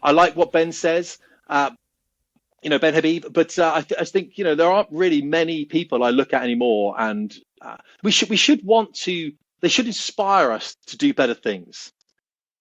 I like what Ben says. You know, Ben Habib. But I think, you know, there aren't really many people I look at anymore. And they should inspire us to do better things.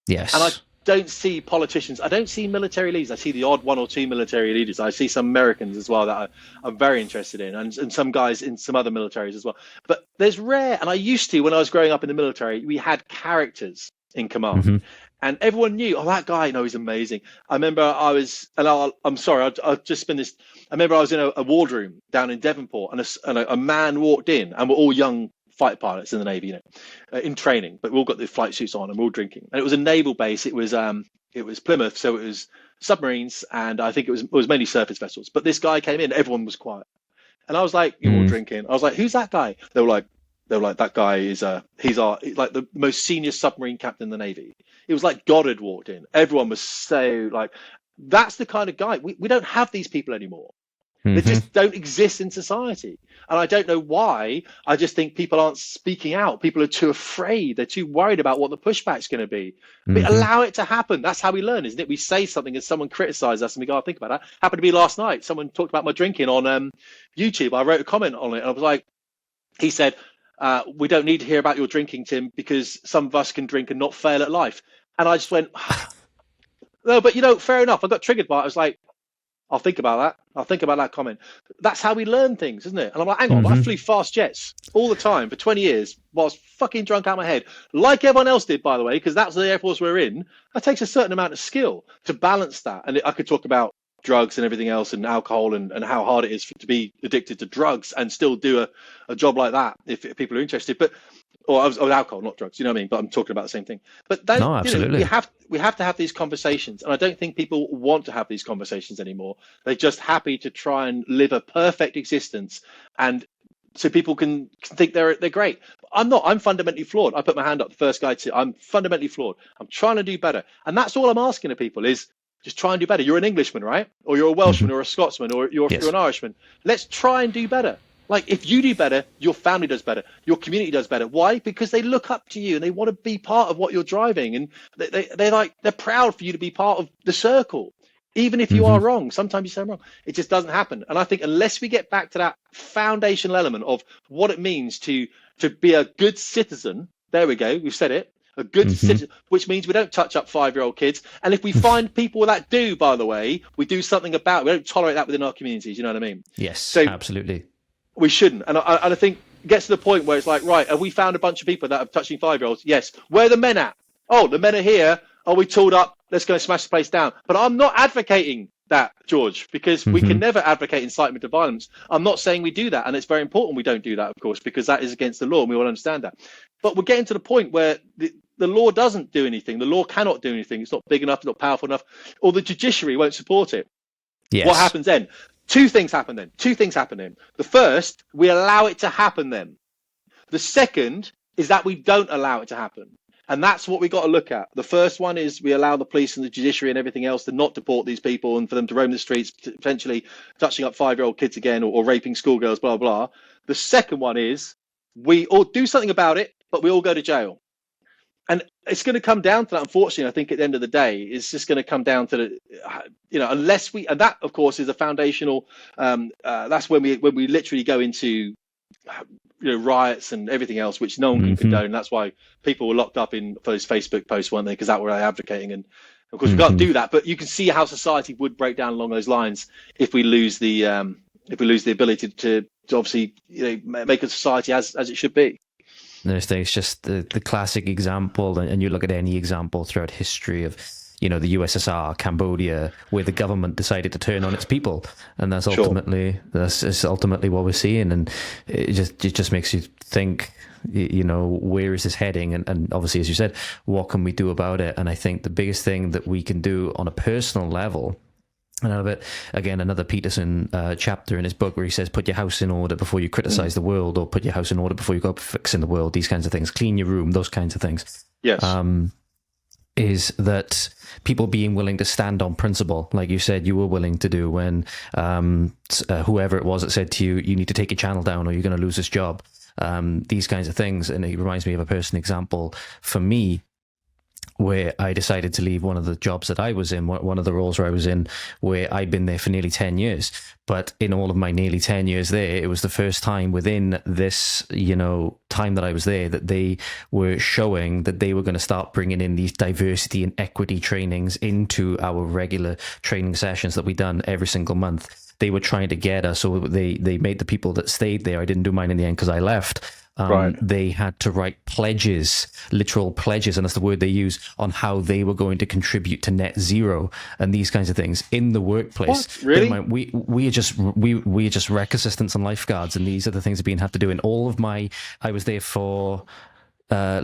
Yes. And I don't see politicians. I don't see military leaders. I see the odd one or two military leaders. I see some Americans as well that I'm very interested in, and some guys in some other militaries as well. But there's rare, and I used to, when I was growing up in the military, we had characters in command, and everyone knew, oh, that guy, no, he's amazing. I remember I'm sorry, I'll just spin this. I remember I was in a wardroom down in Devonport, and a man walked in, and we're all young fighter pilots in the Navy, you know, in training, but we all got the flight suits on and we're all drinking. And it was a naval base. It was Plymouth, so it was submarines, and I think it was mainly surface vessels. But this guy came in, everyone was quiet, and I was like, you're all drinking. I was like, who's that guy? They were like, that guy is he's like the most senior submarine captain in the Navy. It was like Goddard walked in. Everyone was so like, that's the kind of guy. We don't have these people anymore. They just don't exist in society. And I don't know why. I just think people aren't speaking out. People are too afraid. They're too worried about what the pushback's going to be. But allow it to happen. That's how we learn, isn't it? We say something and someone criticizes us and we go, oh, think about that. Happened to be last night. Someone talked about my drinking on YouTube. I wrote a comment on it. And I was like, he said, we don't need to hear about your drinking, Tim, because some of us can drink and not fail at life. And I just went, no, but, you know, fair enough. I got triggered by it. I was like, I'll think about that. I'll think about that comment. That's how we learn things, isn't it? And I'm like, hang on, I flew fast jets all the time for 20 years whilst fucking drunk out of my head, like everyone else did, by the way, because that's the Air Force we're in. That takes a certain amount of skill to balance that. And I could talk about drugs and everything else and alcohol and how hard it is to be addicted to drugs and still do a job like that if people are interested. But or alcohol, not drugs, you know what I mean? But I'm talking about the same thing. But no, absolutely. You know, we have to have these conversations, and I don't think people want to have these conversations anymore. They're just happy to try and live a perfect existence, and so people can think they're great. I'm not. I'm fundamentally flawed. I put my hand up, the first guy to. I'm fundamentally flawed. I'm trying to do better, and that's all I'm asking of people is just try and do better. You're an Englishman, right? Or you're a Welshman, or a Scotsman, or you're an Irishman. Let's try and do better. Like, if you do better, your family does better, your community does better. Why? Because they look up to you and they want to be part of what you're driving, and they're proud for you to be part of the circle, even if you are wrong. Sometimes you say wrong. It just doesn't happen. And I think unless we get back to that foundational element of what it means to be a good citizen, there we go, we've said it. A good citizen, which means we don't touch up 5-year-old kids. And if we find people that do, by the way, we do something about it. We don't tolerate that within our communities. You know what I mean? Yes, so absolutely. We shouldn't. And I think it gets to the point where it's like, right, have we found a bunch of people that are touching 5-year-olds? Yes. Where are the men at? Oh, the men are here. Are we tooled up? Let's go and smash the place down. But I'm not advocating that, George, because we can never advocate incitement to violence. I'm not saying we do that. And it's very important we don't do that, of course, because that is against the law, and we all understand that. But we're getting to the point where the law doesn't do anything. The law cannot do anything. It's not big enough, it's not powerful enough, or the judiciary won't support it. Yes. What happens then? Two things happen then. The first, we allow it to happen then. The second is that we don't allow it to happen. And that's what we got to look at. The first one is we allow the police and the judiciary and everything else to not deport these people and for them to roam the streets, potentially touching up 5-year-old kids again, or raping schoolgirls, blah, blah. The second one is we all do something about it, but we all go to jail. And it's going to come down to that, unfortunately. I think at the end of the day, it's just going to come down to unless we, and that, of course, is a foundational. That's when we literally go into riots and everything else, which no one can condone. That's why people were locked up for those Facebook posts, weren't they? Because that were advocating. And of course, we can't do that. But you can see how society would break down along those lines if we lose the ability to obviously make a society as it should be. It's just the classic example, and you look at any example throughout history of, the USSR, Cambodia, where the government decided to turn on its people, and that's ultimately what we're seeing, and it just makes you think, where is this heading, and obviously, as you said, what can we do about it? And I think the biggest thing that we can do on a personal level. And another Peterson chapter in his book where he says, put your house in order before you criticize the world, or put your house in order before you go fixing the world, these kinds of things, clean your room, those kinds of things. Yes. Is that people being willing to stand on principle, like you said you were willing to do when whoever it was that said to you, you need to take your channel down or you're going to lose this job, these kinds of things. And it reminds me of a personal example for me, where I decided to leave one of the jobs that I was in, one of the roles where I was in, where I'd been there for nearly 10 years. But in all of my nearly 10 years there, it was the first time within this, time that I was there that they were showing that they were going to start bringing in these diversity and equity trainings into our regular training sessions that we done every single month. They were trying to get us, so they made the people that stayed there, I didn't do mine in the end because I left, they had to write pledges, literal pledges, and that's the word they use, on how they were going to contribute to net zero and these kinds of things in the workplace. What? Really? We are just rec assistants and lifeguards, and these are the things that being had to do. In all of I was there for I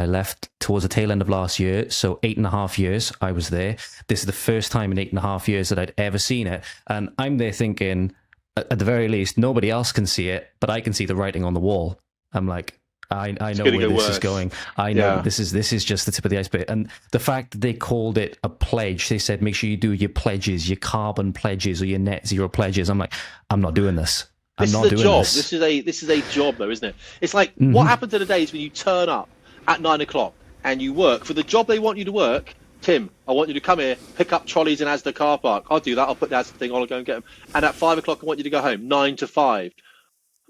left towards the tail end of last year, so 8.5 years I was there. This is the first time in 8.5 years that I'd ever seen it, and I'm there thinking, at the very least, nobody else can see it, but I can see the writing on the wall. I'm like, I know where this is going. I know this is just the tip of the iceberg. And the fact that they called it a pledge, they said, make sure you do your pledges, your carbon pledges or your net zero pledges. I'm like, I'm not doing this. I'm not doing this. This is a job, though, isn't it? It's like, what happens in the days when you turn up at 9 o'clock and you work for the job they want you to work? Tim, I want you to come here, pick up trolleys in Asda car park. I'll do that. I'll put the Asda thing on. I'll go and get them. And at 5 o'clock, I want you to go home, 9 to 5.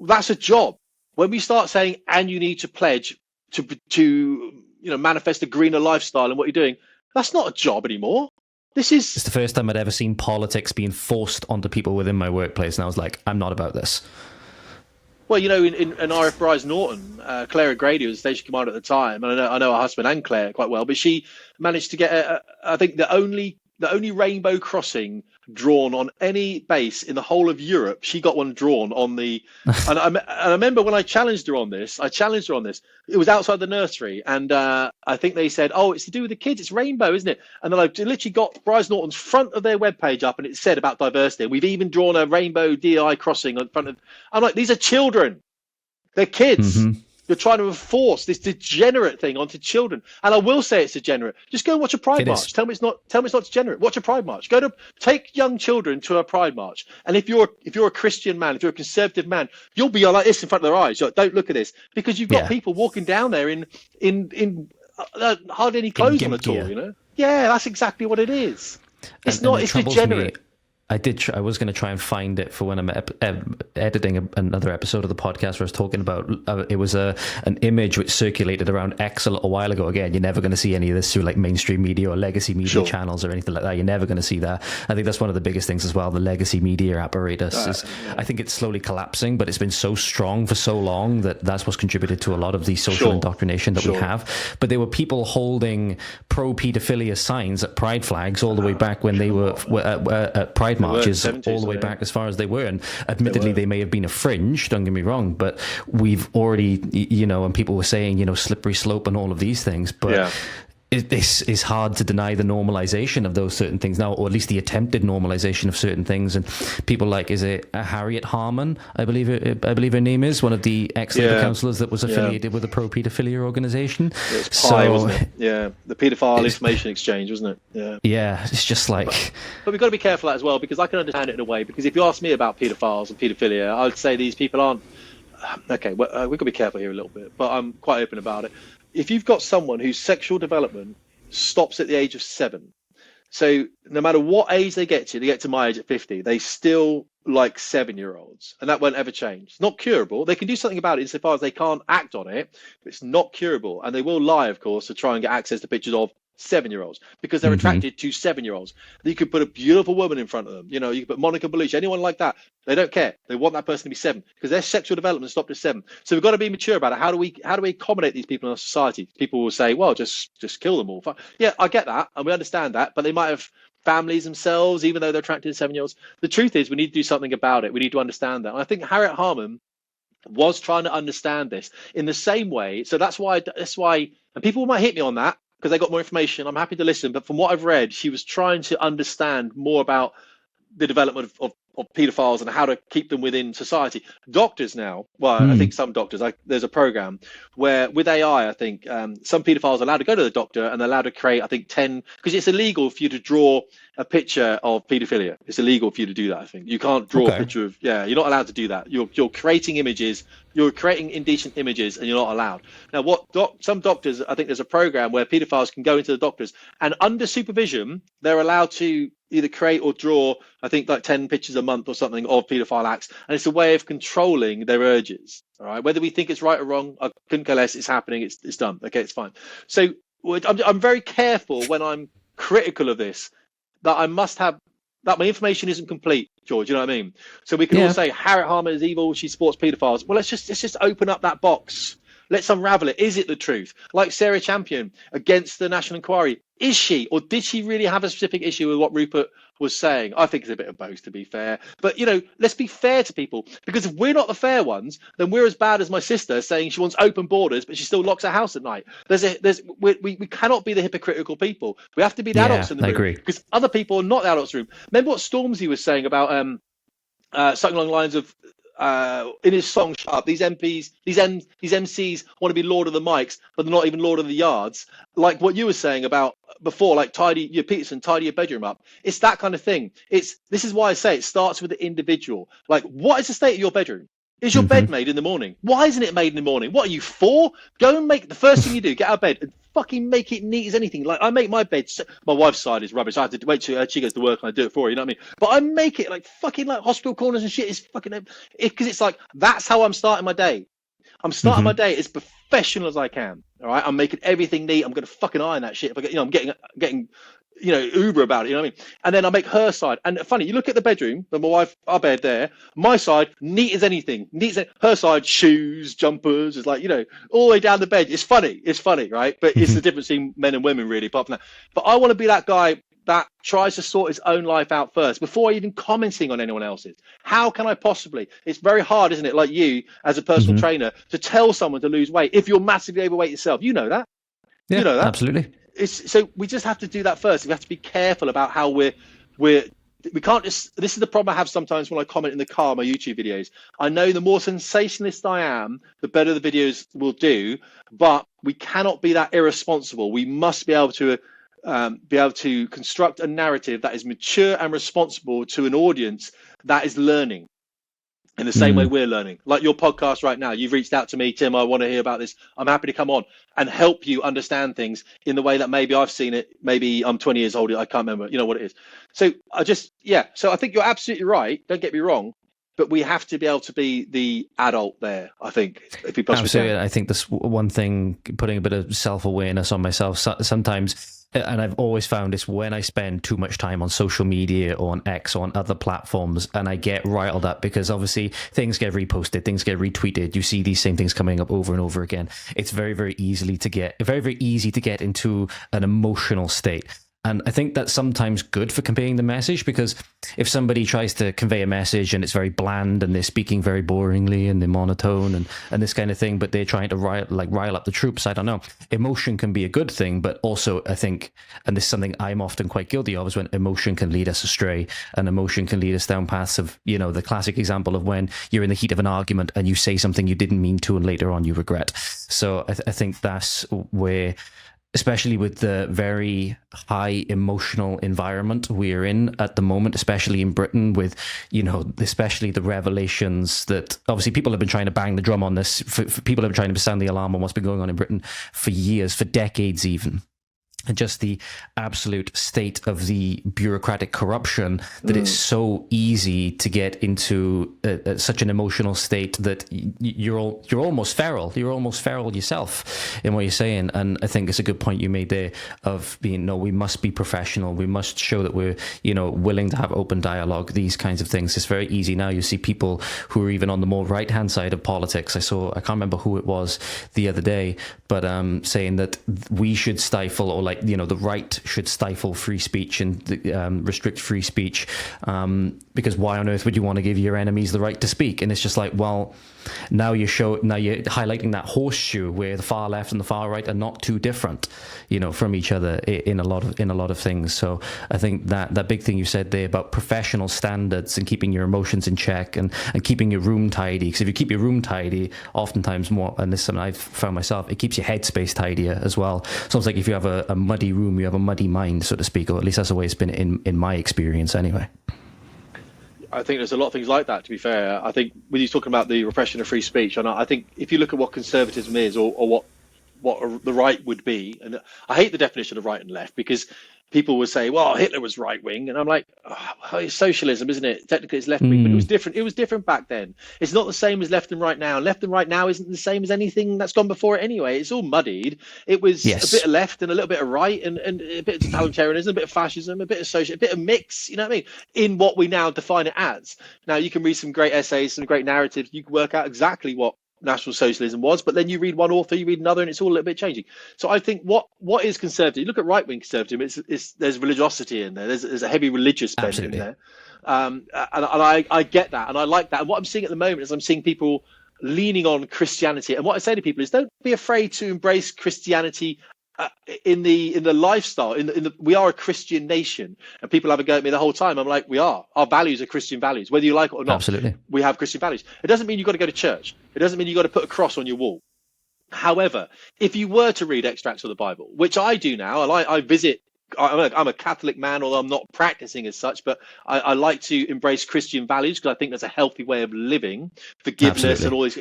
That's a job. When we start saying, and you need to pledge to manifest a greener lifestyle and what you're doing, that's not a job anymore. It's the first time I'd ever seen politics being forced onto people within my workplace, and I was like, I'm not about this. Well, in RAF Bryce Norton, Claire O'Grady was the station commander at the time, and I know her husband and Claire quite well, but she managed to get, I think, the only rainbow crossing drawn on any base in the whole of Europe. She got one drawn on the, and I remember when I challenged her on this. It was outside the nursery, and I think they said, "Oh, it's to do with the kids. It's rainbow, isn't it?" And then I literally got Bryce Norton's front of their webpage up, and it said about diversity. We've even drawn a rainbow DEI crossing on front of. I'm like, these are children. They're kids. You're trying to enforce this degenerate thing onto children. And I will say it's degenerate. Just go and watch a Pride March. Tell me it's not degenerate. Watch a Pride March. Take young children to a Pride March. And if you're a Christian man, if you're a conservative man, you'll be like this in front of their eyes. You're like, don't look at this. Because you've got people walking down there in hardly any clothes on at all, you know? Yeah, that's exactly what it is. It's degenerate. I was going to try and find it for when I'm editing another episode of the podcast where I was talking about, it was an image which circulated around X a little while ago. Again, you're never going to see any of this through like mainstream media or legacy media channels or anything like that. You're never going to see that. I think that's one of the biggest things as well. The legacy media apparatus I think it's slowly collapsing, but it's been so strong for so long that's what's contributed to a lot of the social indoctrination that we have. But there were people holding pro-pedophilia signs at pride flags all the way back when they were at Pride marches all the way back as far as they were, and admittedly they may have been a fringe, don't get me wrong, but we've already, and people were saying, slippery slope and all of these things, but this is hard to deny the normalization of those certain things now, or at least the attempted normalization of certain things. And people like, is it Harriet Harman? I believe her name is one of the ex-Labour councillors that was affiliated with a pro-pedophilia organisation. It's PI, wasn't it? Yeah, the paedophile information exchange, wasn't it? Yeah, it's just like. But we've got to be careful of that as well, because I can understand it in a way. Because if you ask me about paedophiles and paedophilia, I would say these people aren't. Okay, we've got to be careful here a little bit, but I'm quite open about it. If you've got someone whose sexual development stops at the age of 7, so no matter what age they get to my age at 50, they still like 7-year-olds, and that won't ever change. It's not curable. They can do something about it insofar as they can't act on it, but it's not curable. And they will lie, of course, to try and get access to pictures of 7-year-olds because they're attracted to 7-year-olds. You could put a beautiful woman in front of them. You could put Monica Bellucci, anyone like that. They don't care. They want that person to be 7 because their sexual development stopped at 7. So we've got to be mature about it. How do we accommodate these people in our society? People will say, well, just kill them all. Yeah, I get that, and we understand that, but they might have families themselves, even though they're attracted to 7-year-olds. The truth is, we need to do something about it. We need to understand that. And I think Harriet Harman was trying to understand this in the same way. So that's why, and people might hit me on that, because they got more information. I'm happy to listen. But from what I've read, she was trying to understand more about the development of paedophiles and how to keep them within society. Doctors now, I think some doctors, there's a program where with AI, I think some paedophiles are allowed to go to the doctor and they're allowed to create, I think 10, because it's illegal for you to draw a picture of paedophilia. It's illegal for you to do that, I think. You can't draw a picture of, you're not allowed to do that. You're creating images, you're creating indecent images, and you're not allowed. Now, some doctors, I think there's a program where paedophiles can go into the doctors, and under supervision, they're allowed to either create or draw, I think, like 10 pictures a month or something of paedophile acts. And it's a way of controlling their urges. All right. Whether we think it's right or wrong, I couldn't care less. It's happening. It's done. Okay, it's fine. So I'm very careful when I'm critical of this, that I must have, that my information isn't complete, George. You know what I mean? So we can all say Harriet Harman is evil. She supports paedophiles. Well, let's just open up that box. Let's unravel it. Is it the truth? Like Sarah Champion against the National Inquiry. Is she, or did she really have a specific issue with what Rupert was saying? I think it's a bit of both, to be fair. But, let's be fair to people, because if we're not the fair ones, then we're as bad as my sister saying she wants open borders, but she still locks her house at night. We cannot be the hypocritical people. We have to be the adults in the room. I agree. Because other people are not the adults in the room. Remember what Stormzy was saying about something along the lines of, in his song Shut Up, these MPs, these MCs want to be Lord of the Mics, but they're not even Lord of the Yards. Like what you were saying about before, like tidy your bedroom up. It's that kind of thing. This is why I say it starts with the individual. Like, what is the state of your bedroom? Is your bed made in the morning? Why isn't it made in the morning? What are you for? Go and make the first thing you do, get out of bed and fucking make it neat as anything. Like, I make my bed, my wife's side is rubbish. I have to wait till she goes to work and I do it for her, you know what I mean? But I make it like fucking like hospital corners and shit. It's fucking, because it's like, that's how I'm starting my day. I'm starting my day as professional as I can. All right. I'm making everything neat. I'm going to fucking iron that shit. If I get, I'm getting, Uber about it, you know what I mean? And then I make her side. And funny, you look at the bedroom, my wife, our bed there, my side, neat as anything. Her side, shoes, jumpers, it's like, all the way down the bed. It's funny, right? But it's the difference between men and women, really, apart from that. But I want to be that guy that tries to sort his own life out first before even commenting on anyone else's. How can I possibly? It's very hard, isn't it? Like you, as a personal trainer, to tell someone to lose weight if you're massively overweight yourself. You know that. Yeah, you know that. Absolutely. So we just have to do that first. We have to be careful about how we're we can't just, this is the problem I have sometimes when I comment in the car on my YouTube videos. I know the more sensationalist I am, the better the videos will do, but we cannot be that irresponsible. We must be able to construct a narrative that is mature and responsible to an audience that is learning in the same way we're learning. Like your podcast right now, you've reached out to me, Tim, I want to hear about this. I'm happy to come on and help you understand things in the way that maybe I've seen it. Maybe I'm 20 years old, I can't remember, you know what it is. So so I think you're absolutely right. Don't get me wrong, but we have to be able to be the adult there, I think, if we possibly Absolutely. can. I think this one thing, putting a bit of self-awareness on myself sometimes, and I've always found this when I spend too much time on social media or on X or on other platforms, and I get riled up because obviously things get reposted, things get retweeted. You see these same things coming up over and over again. It's very, very easy to get into an emotional state. And I think that's sometimes good for conveying the message, because if somebody tries to convey a message and it's very bland and they're speaking very boringly and they're monotone and this kind of thing, but they're trying to rile up the troops, I don't know. Emotion can be a good thing, but also I think, and this is something I'm often quite guilty of, is when emotion can lead us astray, and emotion can lead us down paths of, the classic example of when you're in the heat of an argument and you say something you didn't mean to and later on you regret. So I think that's where, especially with the very high emotional environment we're in at the moment, especially in Britain, with, especially the revelations that obviously people have been trying to bang the drum on this, for people have been trying to sound the alarm on what's been going on in Britain for years, for decades even. And just the absolute state of the bureaucratic corruption, that it's so easy to get into such an emotional state that you're almost feral. You're almost feral yourself in what you're saying. And I think it's a good point you made there of being, no, we must be professional. We must show that we're, willing to have open dialogue, these kinds of things. It's very easy now. You see people who are even on the more right-hand side of politics. I can't remember who it was the other day, but saying that we should stifle, or the right should stifle free speech and restrict free speech, because why on earth would you want to give your enemies the right to speak? And it's just like, well, now you're highlighting that horseshoe where the far left and the far right are not too different, from each other in a lot of things. So I think that big thing you said there about professional standards and keeping your emotions in check and keeping your room tidy, because if you keep your room tidy, oftentimes more, and this is something I've found myself, it keeps your headspace tidier as well. So it's like if you have a muddy room, you have a muddy mind, so to speak, or at least that's the way it's been in my experience anyway. I think there's a lot of things like that, to be fair. I think when you're talking about the repression of free speech, and I think if you look at what conservatism is, or what the right would be, and I hate the definition of right and left, because people would say, well, Hitler was right wing, and I'm like, oh, it's socialism, isn't it? Technically it's left wing, but it was different. It was different back then. It's not the same as left and right now. Left and right now isn't the same as anything that's gone before it anyway. It's all muddied. It was a bit of left and a little bit of right, and a bit of totalitarianism, a bit of fascism, a bit of social, a bit of mix, you know what I mean, in what we now define it as. Now you can read some great essays, some great narratives, you can work out exactly what National Socialism was, but then you read one author, you read another, and it's all a little bit changing. So I think what is conservative? You look at right-wing conservatism, it's there's religiosity in there. There's a heavy religious bent in there, and I get that, and I like that. And what I'm seeing at the moment is I'm seeing people leaning on Christianity. And what I say to people is, don't be afraid to embrace Christianity in the lifestyle. We are a Christian nation, and people have a go at me the whole time. I'm like, we are. Our values are Christian values, whether you like it or not. Absolutely, we have Christian values. It doesn't mean you've got to go to church. It doesn't mean you've got to put a cross on your wall. However, if you were to read extracts of the Bible, which I do now, I visit. I'm a Catholic man, although I'm not practicing as such, but I like to embrace Christian values because I think that's a healthy way of living, forgiveness, and all these.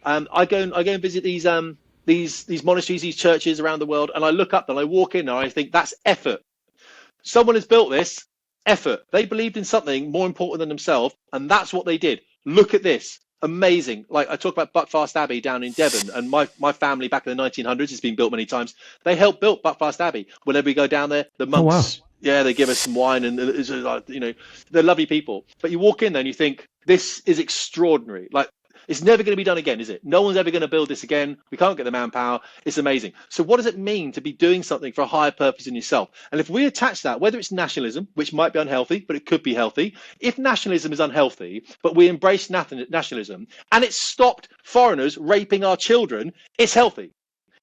I go and visit these monasteries, these churches around the world, and I look up and I walk in and I think that's effort. Someone has built this, effort. They believed in something more important than themselves, and that's what they did. Look at this. Amazing. Like I talk about Buckfast Abbey down in Devon, and my family back in the 1900s, it's been built many times. They helped build Buckfast Abbey. Whenever we go down there, the monks, they give us some wine, and they're lovely people. But you walk in there and you think, this is extraordinary. Like, it's never going to be done again, is it? No one's ever going to build this again. We can't get the manpower. It's amazing. So what does it mean to be doing something for a higher purpose in yourself? And if we attach that, whether it's nationalism, which might be unhealthy, but it could be healthy. If nationalism is unhealthy, but we embrace nationalism, and it stopped foreigners raping our children, it's healthy.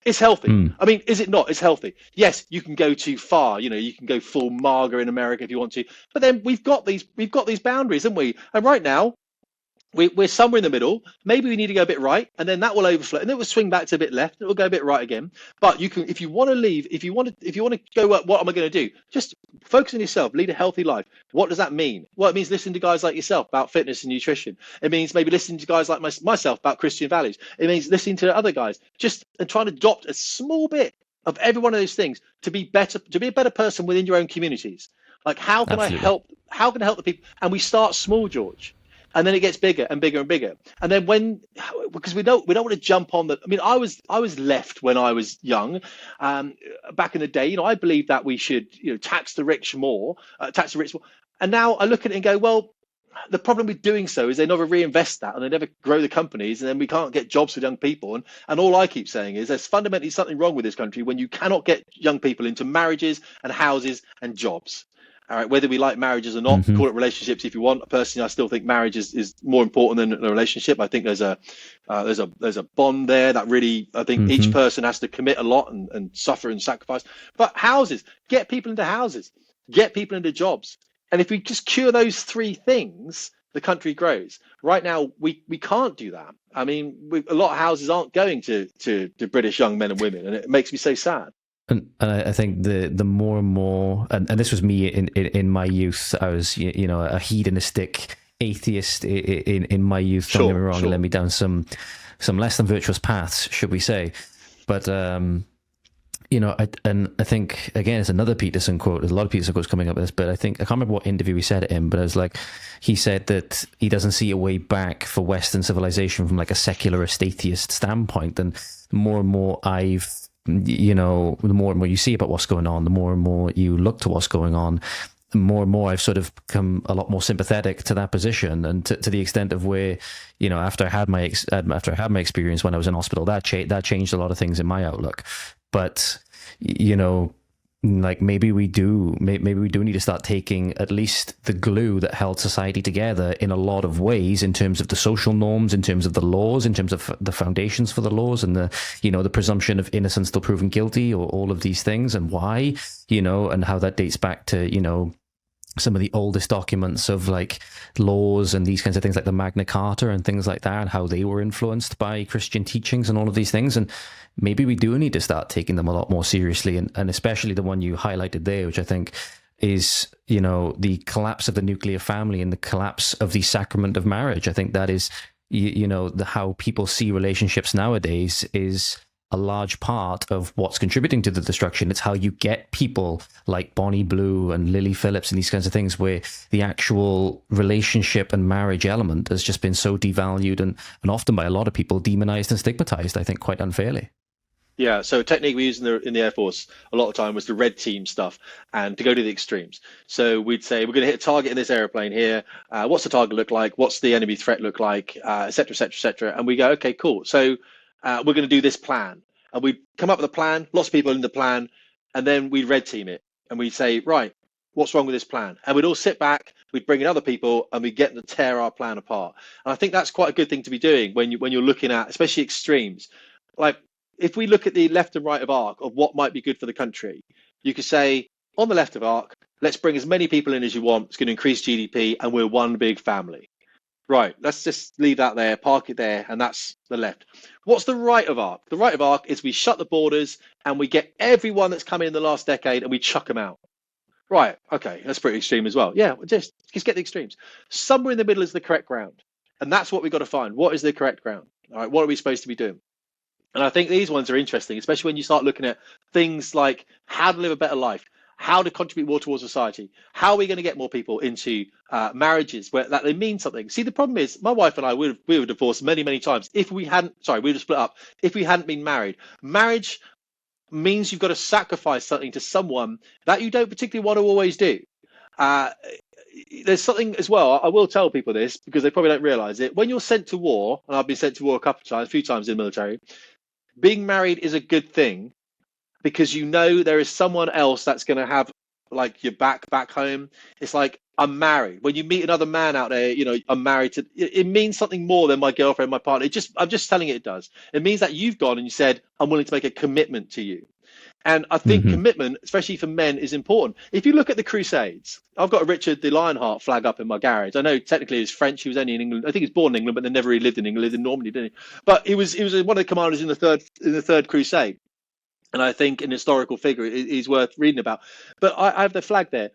It's healthy. I mean, is it not? It's healthy. Yes, you can go too far. You can go full MAGA in America if you want to. But then we've got these boundaries, haven't we? And right now, we're somewhere in the middle. Maybe we need to go a bit right, and then that will overflow, and it will swing back to a bit left. It will go a bit right again. But you can, if you want to leave, if you want to go, what am I going to do? Just focus on yourself. Lead a healthy life. What does that mean? Well, it means listening to guys like yourself about fitness and nutrition. It means maybe listening to guys like myself about Christian values. It means listening to other guys, just and trying to adopt a small bit of every one of those things to be better, to be a better person within your own communities. Like, how can Absolutely. I help? How can I help the people? And we start small, George. And then it gets bigger and bigger and bigger. And then because we don't want to jump on the. I mean, I was left when I was young, back in the day. I believed that we should, tax the rich more. And now I look at it and go, well, the problem with doing so is they never reinvest that and they never grow the companies, and then we can't get jobs for young people. And all I keep saying is there's fundamentally something wrong with this country when you cannot get young people into marriages and houses and jobs. All right, whether we like marriages or not, call it relationships if you want. Personally, I still think marriage is more important than a relationship. I think there's a bond there that really, I think each person has to commit a lot and suffer and sacrifice. But houses, get people into houses, get people into jobs. And if we just cure those three things, the country grows. Right now, we can't do that. I mean, a lot of houses aren't going to British young men and women, and it makes me so sad. And I think the more and more, and this was me in my youth. I was a hedonistic atheist in my youth. Don't get me wrong, it led me down some less than virtuous paths, should we say? But I think again, it's another Peterson quote. There's a lot of Peterson quotes coming up with this, but I can't remember what interview he said it in. But I was like, he said that he doesn't see a way back for Western civilization from like a secularist atheist standpoint. And more and more the more and more you see about what's going on, the more and more you look to what's going on, the more and more I've sort of become a lot more sympathetic to that position, and to the extent of where, after I had my experience when I was in hospital, that changed a lot of things in my outlook. But like maybe we do need to start taking at least the glue that held society together in a lot of ways, in terms of the social norms, in terms of the laws, in terms of the foundations for the laws, and the presumption of innocence till proven guilty, or all of these things, and why, and how that dates back to some of the oldest documents of like laws and these kinds of things, like the Magna Carta and things like that, and how they were influenced by Christian teachings and all of these things. And maybe we do need to start taking them a lot more seriously, and especially the one you highlighted there, which I think is, the collapse of the nuclear family and the collapse of the sacrament of marriage. I think that is, how people see relationships nowadays is a large part of what's contributing to the destruction. It's how you get people like Bonnie Blue and Lily Phillips and these kinds of things, where the actual relationship and marriage element has just been so devalued and often by a lot of people demonized and stigmatized, I think quite unfairly. Yeah, so a technique we use in the Air Force a lot of time was the red team stuff, and to go to the extremes. So we'd say, we're going to hit a target in this airplane here. What's the target look like? What's the enemy threat look like? Et cetera, et cetera, et cetera. And we go, okay, cool. So we're going to do this plan. And we come up with a plan, lots of people in the plan, and then we red team it. And we say, right, what's wrong with this plan? And we'd all sit back, we'd bring in other people, and we get to tear our plan apart. And I think that's quite a good thing to be doing when you're looking at, especially extremes. Like, if we look at the left and right of arc of what might be good for the country, you could say, on the left of arc, let's bring as many people in as you want. It's going to increase GDP, and we're one big family. Right, let's just leave that there, park it there, and that's the left. What's the right of arc? The right of arc is we shut the borders and we get everyone that's come in the last decade and we chuck them out. Right, okay, that's pretty extreme as well. Yeah, just get the extremes. Somewhere in the middle is the correct ground. And that's what we've got to find. What is the correct ground? All right, what are we supposed to be doing? And I think these ones are interesting, especially when you start looking at things like how to live a better life, how to contribute more towards society, how are we going to get more people into marriages where that they mean something. See, the problem is my wife and I, we were divorced many, many times. If we hadn't, we would have split up. If we hadn't been married. Marriage means you've got to sacrifice something to someone that you don't particularly want to always do. There's something as well, I will tell people this because they probably don't realize it. When you're sent to war, and I've been sent to war a few times in the military, being married is a good thing because there is someone else that's going to have like your back home. It's like, I'm married. When you meet another man out there, I'm married to. It means something more than my girlfriend, my partner. I'm just telling it does. It means that you've gone and you said, I'm willing to make a commitment to you. And I think commitment, especially for men, is important. If you look at the Crusades, I've got a Richard the Lionheart flag up in my garage. I know technically he was French. He was only in England. I think he was born in England, but then never really lived in England. He lived in Normandy, didn't he? But he was one of the commanders in the third Crusade. And I think an historical figure is worth reading about. But I have the flag there.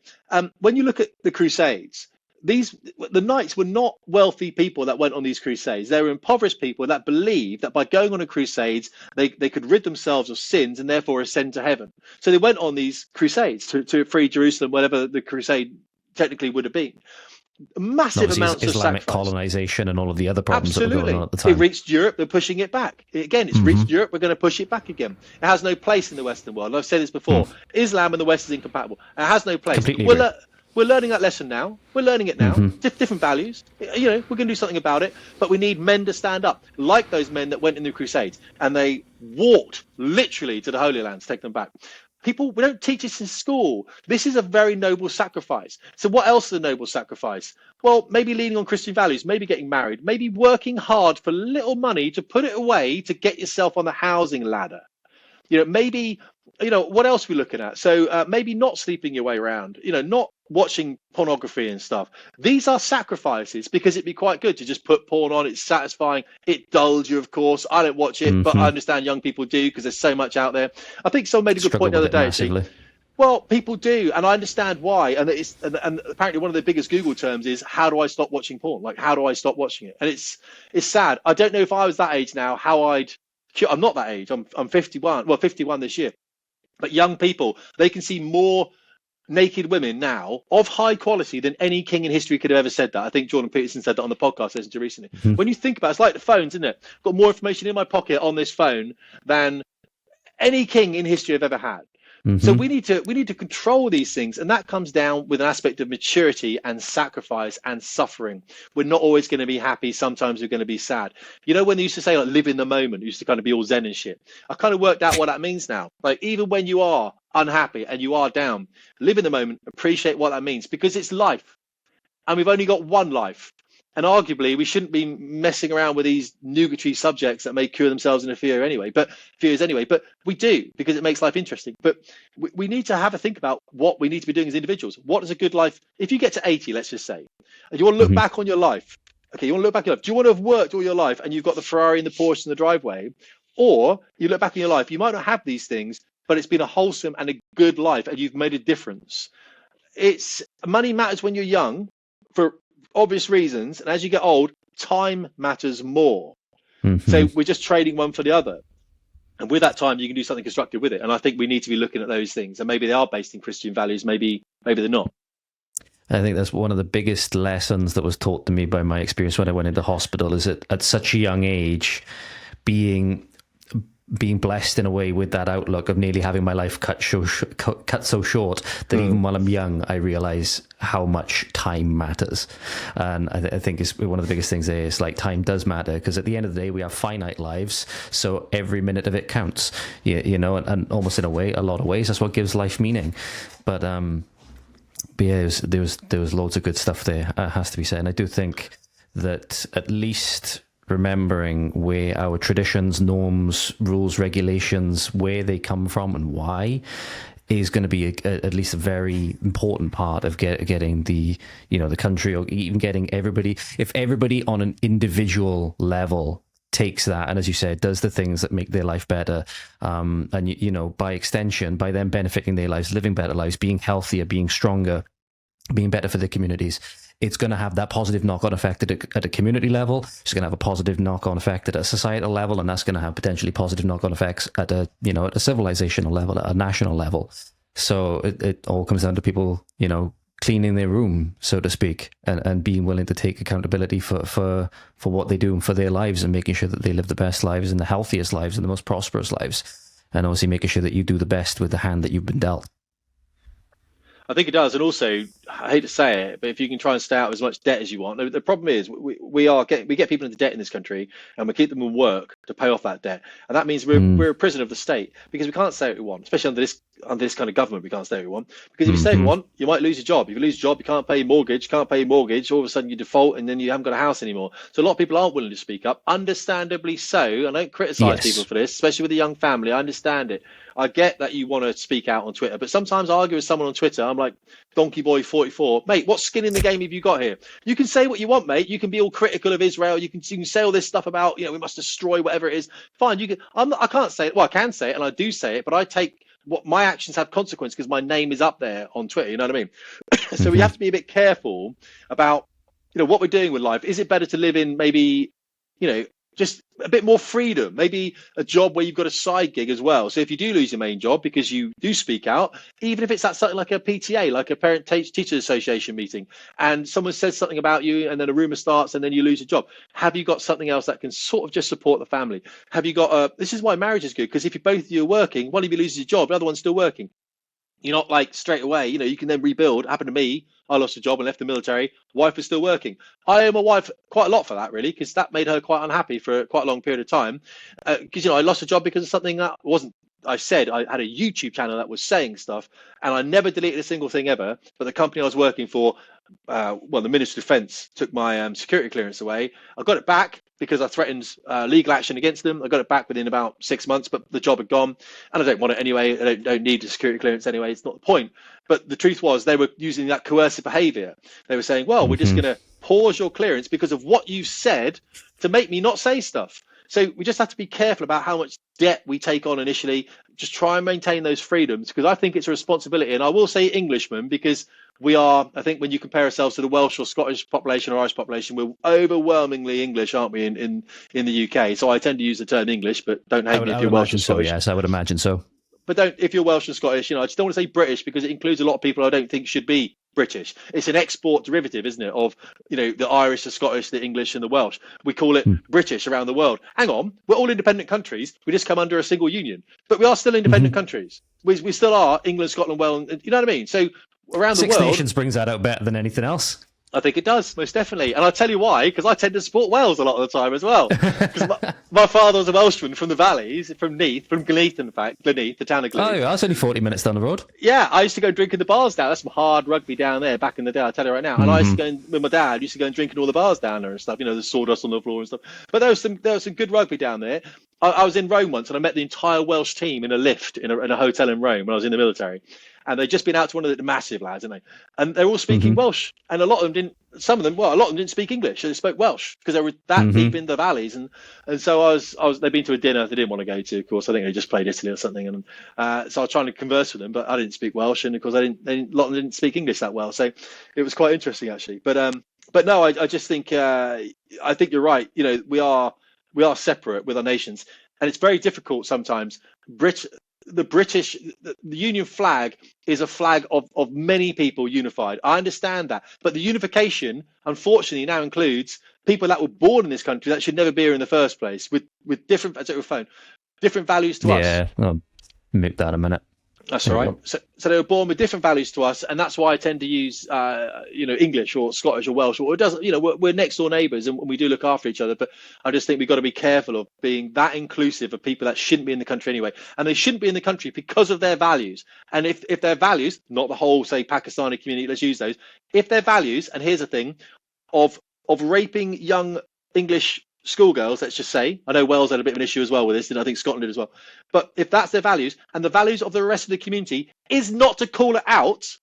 When you look at the Crusades, the knights were not wealthy people that went on these crusades. They were impoverished people that believed that by going on a crusades, they could rid themselves of sins and therefore ascend to heaven. So they went on these crusades to free Jerusalem, whatever the crusade technically would have been. Massive amounts of Islamic sacrifice. colonization and all of the other problems Absolutely. that were going on at the time. It reached Europe, they're pushing it back. Again, it's reached Europe, we're going to push it back again. It has no place in the Western world. And I've said this before. Islam and the West is incompatible. It has no place. Completely We're learning that lesson now. We're learning it now. Different values. We're going to do something about it. But we need men to stand up, like those men that went in the Crusades. And they walked literally to the Holy Land to take them back. We don't teach this in school. This is a very noble sacrifice. So what else is a noble sacrifice? Well, maybe leaning on Christian values, maybe getting married, maybe working hard for little money to put it away to get yourself on the housing ladder. Maybe, what else are we looking at? So maybe not sleeping your way around, not watching pornography and stuff. These are sacrifices because it'd be quite good to just put porn on. It's satisfying. It dulls you, of course. I don't watch it, but I understand young people do because there's so much out there. I think someone made a good point the other day. Well, people do, and I understand why. And and apparently one of the biggest Google terms is, how do I stop watching porn? Like, how do I stop watching it? And it's sad. I don't know if I was that age now, I'm not that age. I'm 51. Well, 51 this year. But young people, they can see more naked women now of high quality than any king in history could have ever said that. I think Jordan Peterson said that on the podcast I listened to recently. When you think about it, it's like the phones, isn't it? I've got more information in my pocket on this phone than any king in history I've ever had. So we need to control these things, and that comes down with an aspect of maturity and sacrifice and suffering. We're not always going to be happy. Sometimes we're going to be sad. When they used to say, like, live in the moment, it used to kind of be all zen and shit. I kind of worked out what that means now. Like, even when you are unhappy and you are down, live in the moment, appreciate what that means, because it's life, and we've only got one life. And arguably, we shouldn't be messing around with these nugatory subjects that may cure themselves in a few years anyway. But we do, because it makes life interesting. But we need to have a think about what we need to be doing as individuals. What is a good life? If you get to 80, let's just say, and you want to look back on your life. Okay, you want to look back on your life. Do you want to have worked all your life and you've got the Ferrari and the Porsche in the driveway? Or you look back in your life, you might not have these things, but it's been a wholesome and a good life, and you've made a difference. Money matters when you're young, for obvious reasons, and as you get old, time matters more. So we're just trading one for the other, and with that time you can do something constructive with it. And I think we need to be looking at those things, and maybe they are based in Christian values, maybe they're not. I think that's one of the biggest lessons that was taught to me by my experience when I went into hospital, is at such a young age, being blessed in a way with that outlook of nearly having my life cut so short that even while I'm young, I realize how much time matters. And I think it's one of the biggest things there is, like, time does matter, because at the end of the day, we have finite lives. So every minute of it counts, and almost in a lot of ways, that's what gives life meaning. But yeah, there was loads of good stuff there, has to be said. And I do think that at least remembering where our traditions, norms, rules, regulations, where they come from and why, is going to be at least a very important part of getting the country, or even getting everybody. If everybody on an individual level takes that, and as you said, does the things that make their life better, and by extension, by them benefiting their lives, living better lives, being healthier, being stronger, being better for their communities, it's going to have that positive knock-on effect at a community level. It's going to have a positive knock-on effect at a societal level, and that's going to have potentially positive knock-on effects at a civilizational level, at a national level. So it all comes down to people, cleaning their room, so to speak, and being willing to take accountability for what they do and for their lives, and making sure that they live the best lives and the healthiest lives and the most prosperous lives, and obviously making sure that you do the best with the hand that you've been dealt. I think it does. And also, I hate to say it, but if you can try and stay out of as much debt as you want, the problem is we get people into debt in this country, and we keep them in work to pay off that debt. And that means we're a prison of the state, because we can't say what we want, especially under this under this kind of government, we can't stay where we want. Because if you stay where you want, you might lose your job. If you lose your job, you can't pay your mortgage. All of a sudden you default, and then you haven't got a house anymore. So a lot of people aren't willing to speak up, understandably so. I don't criticize people for this, especially with a young family. I understand it. I get that you want to speak out on Twitter, but sometimes I argue with someone on Twitter. I'm like, Donkey Boy 44, mate, what skin in the game have you got here? You can say what you want, mate. You can be all critical of Israel. You can say all this stuff about, we must destroy whatever it is. Fine. I can't say it. Well, I can say it, and I do say it, but I take what my actions have consequence because my name is up there on Twitter. You know what I mean? So we have to be a bit careful about, what we're doing with life. Is it better to live in maybe, just a bit more freedom, maybe a job where you've got a side gig as well. So if you do lose your main job because you do speak out, even if it's at something like a PTA, like a Parent Teachers Association meeting, and someone says something about you and then a rumor starts and then you lose your job, have you got something else that can sort of just support the family? Have you got this is why marriage is good, because if you both of you are working, one of you loses your job, the other one's still working. You're not like straight away, you can then rebuild. Happened to me. I lost a job and left the military. Wife was still working. I owe my wife quite a lot for that, really, because that made her quite unhappy for quite a long period of time. Because, I lost a job because of something that wasn't, I said I had a YouTube channel that was saying stuff, and I never deleted a single thing ever. But the company I was working for, the Ministry of Defence took my security clearance away. I got it back because I threatened legal action against them. I got it back within about 6 months, but the job had gone, and I don't want it anyway. I don't need a security clearance anyway. It's not the point. But the truth was they were using that coercive behaviour. They were saying, well, we're just going to pause your clearance because of what you said to make me not say stuff. So we just have to be careful about how much debt we take on initially. Just try and maintain those freedoms, because I think it's a responsibility. And I will say Englishmen, because we are, I think when you compare ourselves to the Welsh or Scottish population or Irish population, we're overwhelmingly English, aren't we, in the UK? So I tend to use the term English, but don't hate me if you're Welsh and Scottish. Yes, I would imagine so. But if you're Welsh and Scottish, I just don't want to say British, because it includes a lot of people I don't think should be British. It's an export derivative, isn't it, of the Irish, the Scottish, the English, and the Welsh. We call it British around the world. Hang on, we're all independent countries. We just come under a single union, but we are still independent countries. We still are England, Scotland, Wales. You know what I mean? So around the world, Six Nations brings that out better than anything else. I think it does, most definitely. And I'll tell you why, because I tend to support Wales a lot of the time as well. Because my father was a Welshman from the valleys, from Gleneath, in fact, Gleneath, the town of Gleneath. Oh, that's only 40 minutes down the road. Yeah, I used to go drink in the bars down. That's some hard rugby down there back in the day, I'll tell you right now. And I used to go with my dad, used to go and drink in all the bars down there and stuff, the sawdust on the floor and stuff. But there was some good rugby down there. I was in Rome once, and I met the entire Welsh team in a lift in a hotel in Rome when I was in the military. And they'd just been out to one of the massive lads, didn't they? And they're all speaking Welsh. And a lot of them didn't, a lot of them didn't speak English. They spoke Welsh because they were that deep in the valleys. And so they'd been to a dinner they didn't want to go to, of course. I think they just played Italy or something. And so I was trying to converse with them, but I didn't speak Welsh. And of course, a lot of them didn't speak English that well. So it was quite interesting, actually. But no, I just think, I think you're right. We are separate with our nations. And it's very difficult sometimes. The Union flag is a flag of many people unified. I understand that. But the unification, unfortunately, now includes people that were born in this country that should never be here in the first place, with different values to us. Yeah, I'll mute that a minute. That's all right. So they were born with different values to us, and that's why I tend to use, English or Scottish or Welsh. Or it doesn't, we're next door neighbours and we do look after each other. But I just think we've got to be careful of being that inclusive of people that shouldn't be in the country anyway, and they shouldn't be in the country because of their values. And if their values, not the whole, say, Pakistani community, let's use those. If their values, and here's the thing, of raping young English schoolgirls, let's just say, I know Wales had a bit of an issue as well with this, and I think Scotland did as well, but if that's their values, and the values of the rest of the community is not to call it out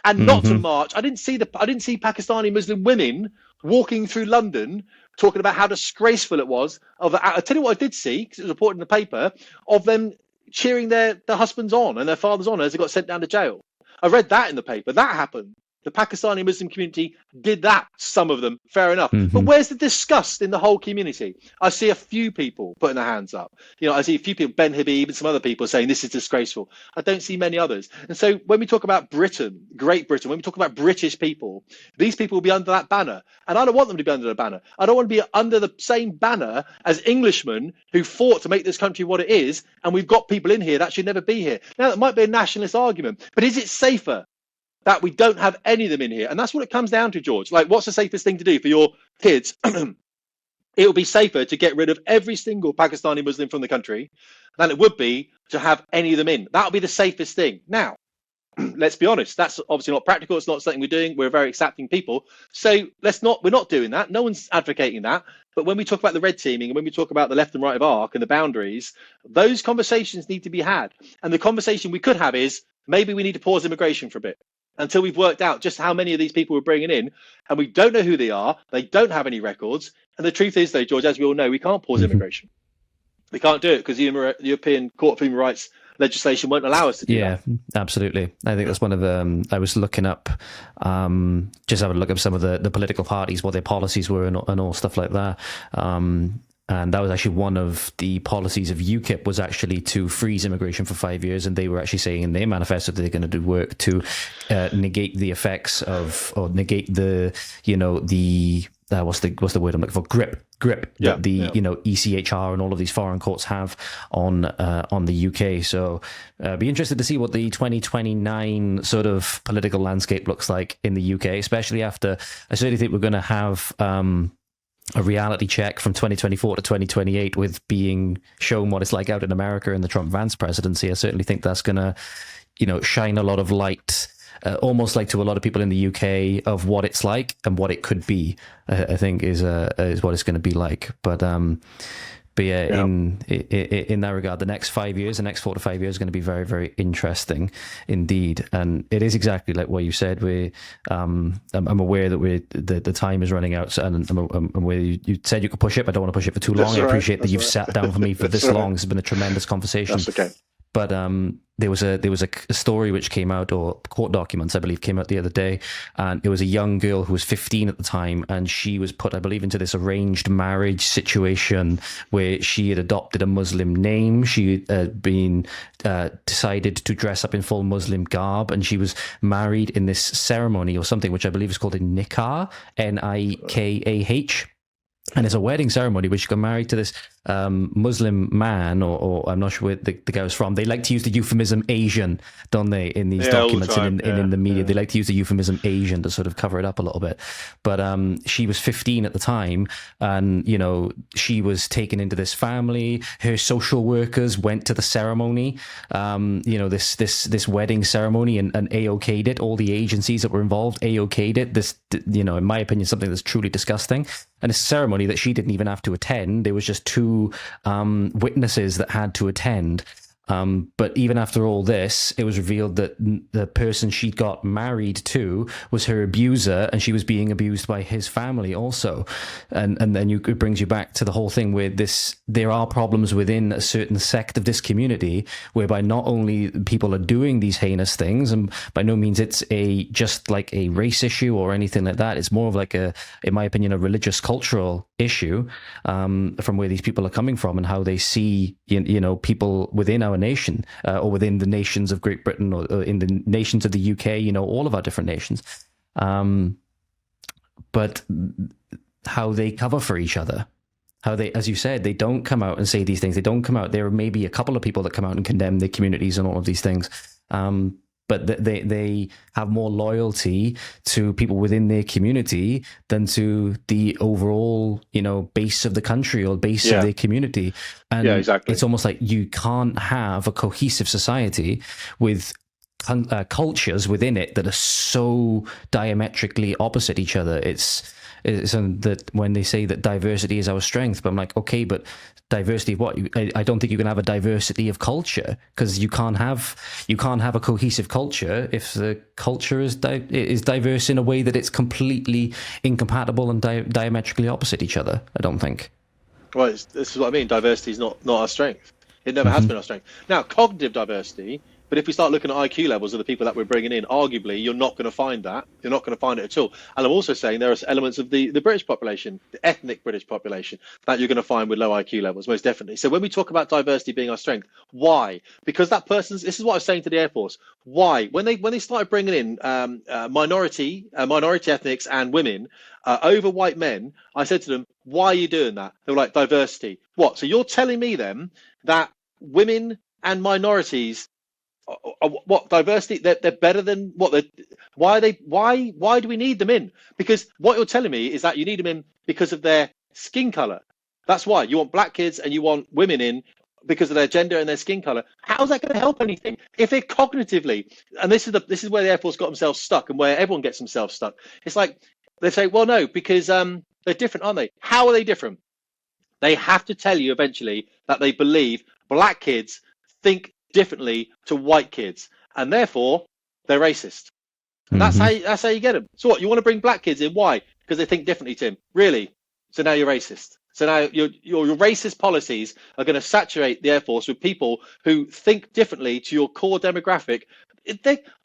and not to march. I didn't see Pakistani Muslim women walking through London talking about how disgraceful it was. I tell you what I did see, because it was reported in the paper, of them cheering their husbands on and their fathers on as they got sent down to jail. I read that in the paper. That happened. The Pakistani Muslim community did that, some of them, fair enough. But where's the disgust in the whole community? I see a few people putting their hands up. I see a few people, Ben Habib and some other people saying this is disgraceful. I don't see many others. And so when we talk about Britain, Great Britain, when we talk about British people, these people will be under that banner. And I don't want them to be under the banner. I don't want to be under the same banner as Englishmen who fought to make this country what it is. And we've got people in here that should never be here. Now, that might be a nationalist argument, but is it safer that we don't have any of them in here? And that's what it comes down to, George. Like, what's the safest thing to do for your kids it would be safer to get rid of every single Pakistani Muslim from the country than it would be to have any of them in. That would be the safest thing. Now, let's be honest, that's obviously not practical. It's not something we're doing. We're very accepting people. So we're not doing that. No one's advocating that. But when we talk about the red teaming and when we talk about the left and right of arc and the boundaries, those conversations need to be had. And the conversation we could have is maybe we need to pause immigration for a bit until we've worked out just how many of these people we're bringing in. And we don't know who they are. They don't have any records. And the truth is, though, George, as we all know, we can't pause immigration. We can't do it because the European Court of Human Rights legislation won't allow us to do that. Yeah, absolutely. I think that's one of the, I was looking up, just having a look at some of the political parties, what their policies were and all stuff like that. And that was actually one of the policies of UKIP, was actually to freeze immigration for 5 years. And they were actually saying in their manifesto that they're going to do work to negate the effects of, or negate the, what's the word I'm looking for? Grip that the ECHR and all of these foreign courts have on the UK. So be interested to see what the 2029 sort of political landscape looks like in the UK, especially after, I certainly think we're going to have a reality check from 2024 to 2028 with being shown what it's like out in America in the Trump-Vance presidency. I certainly think that's going to, shine a lot of light, almost like to a lot of people in the UK, of what it's like and what it could be. I think is what it's going to be like. But yeah, in that regard, the next 5 years, the next 4 to 5 years, is going to be very, very interesting indeed. And it is exactly like what you said. I'm aware that the time is running out, and I'm aware you said you could push it, but I don't want to push it for too long. That's I right. appreciate that you've sat down for me for this long. This has been a tremendous conversation. That's okay. But there was a story which came out, or court documents, I believe, came out the other day, and it was a young girl who was 15 at the time, and she was put, I believe, into this arranged marriage situation where she had adopted a Muslim name. She had been decided to dress up in full Muslim garb, and she was married in this ceremony or something which I believe is called a nikah, Nikah. And it's a wedding ceremony where she got married to this Muslim man, or I'm not sure where the guy was from. They like to use the euphemism Asian, don't they, in these documents and in the media. They like to use the euphemism Asian to sort of cover it up a little bit. But she was 15 at the time, and, she was taken into this family. Her social workers went to the ceremony, this wedding ceremony, and AOK'd it. All the agencies that were involved AOK'd it. This, in my opinion, something that's truly disgusting. And a ceremony that she didn't even have to attend. There was just two witnesses that had to attend. But even after all this, it was revealed that the person she got married to was her abuser, and she was being abused by his family also. And then it brings you back to the whole thing where there are problems within a certain sect of this community, whereby not only people are doing these heinous things, and by no means it's just like a race issue or anything like that. It's more of like in my opinion, a religious cultural issue, from where these people are coming from and how they see, people within our nation, or within the nations of Great Britain, or in the nations of the UK, all of our different nations, but how they cover for each other, how they, as you said, they don't come out and say these things. They don't come out. There may be a couple of people that come out and condemn their communities and all of these things, but they have more loyalty to people within their community than to the overall, base of the country or base of their community. And exactly. It's almost like you can't have a cohesive society with cultures within it that are so diametrically opposite each other. It's that when they say that diversity is our strength, but I'm like, okay, but diversity of what? I don't think you can have a diversity of culture, because you can't have a cohesive culture if the culture is diverse in a way that it's completely incompatible and diametrically opposite each other. I don't think. Well, this is what I mean. Diversity is not our strength. It never has been our strength. Now, cognitive diversity. But if we start looking at IQ levels of the people that we're bringing in, arguably, you're not going to find that. You're not going to find it at all. And I'm also saying there are elements of the British population, the ethnic British population, that you're going to find with low IQ levels, most definitely. So when we talk about diversity being our strength, why? Because that person's, this is what I was saying to the Air Force. Why? When they started bringing in minority ethnics and women over white men, I said to them, why are you doing that? They were like, diversity. What? So you're telling me then that women and minorities, what diversity? They're better than what? Why do we need them in? Because what you're telling me is that you need them in because of their skin color. That's why you want black kids and you want women in because of their gender and their skin color. How's that going to help anything if they're cognitively? And this is where the Air Force got themselves stuck, and where everyone gets themselves stuck. It's like they say, well, no, because they're different, aren't they? How are they different? They have to tell you eventually that they believe black kids think differently to white kids, and therefore they're racist. And that's how you get them. So what? You want to bring black kids in? Why? Because they think differently, Tim. Really? So now you're racist. So now your racist policies are going to saturate the Air Force with people who think differently to your core demographic.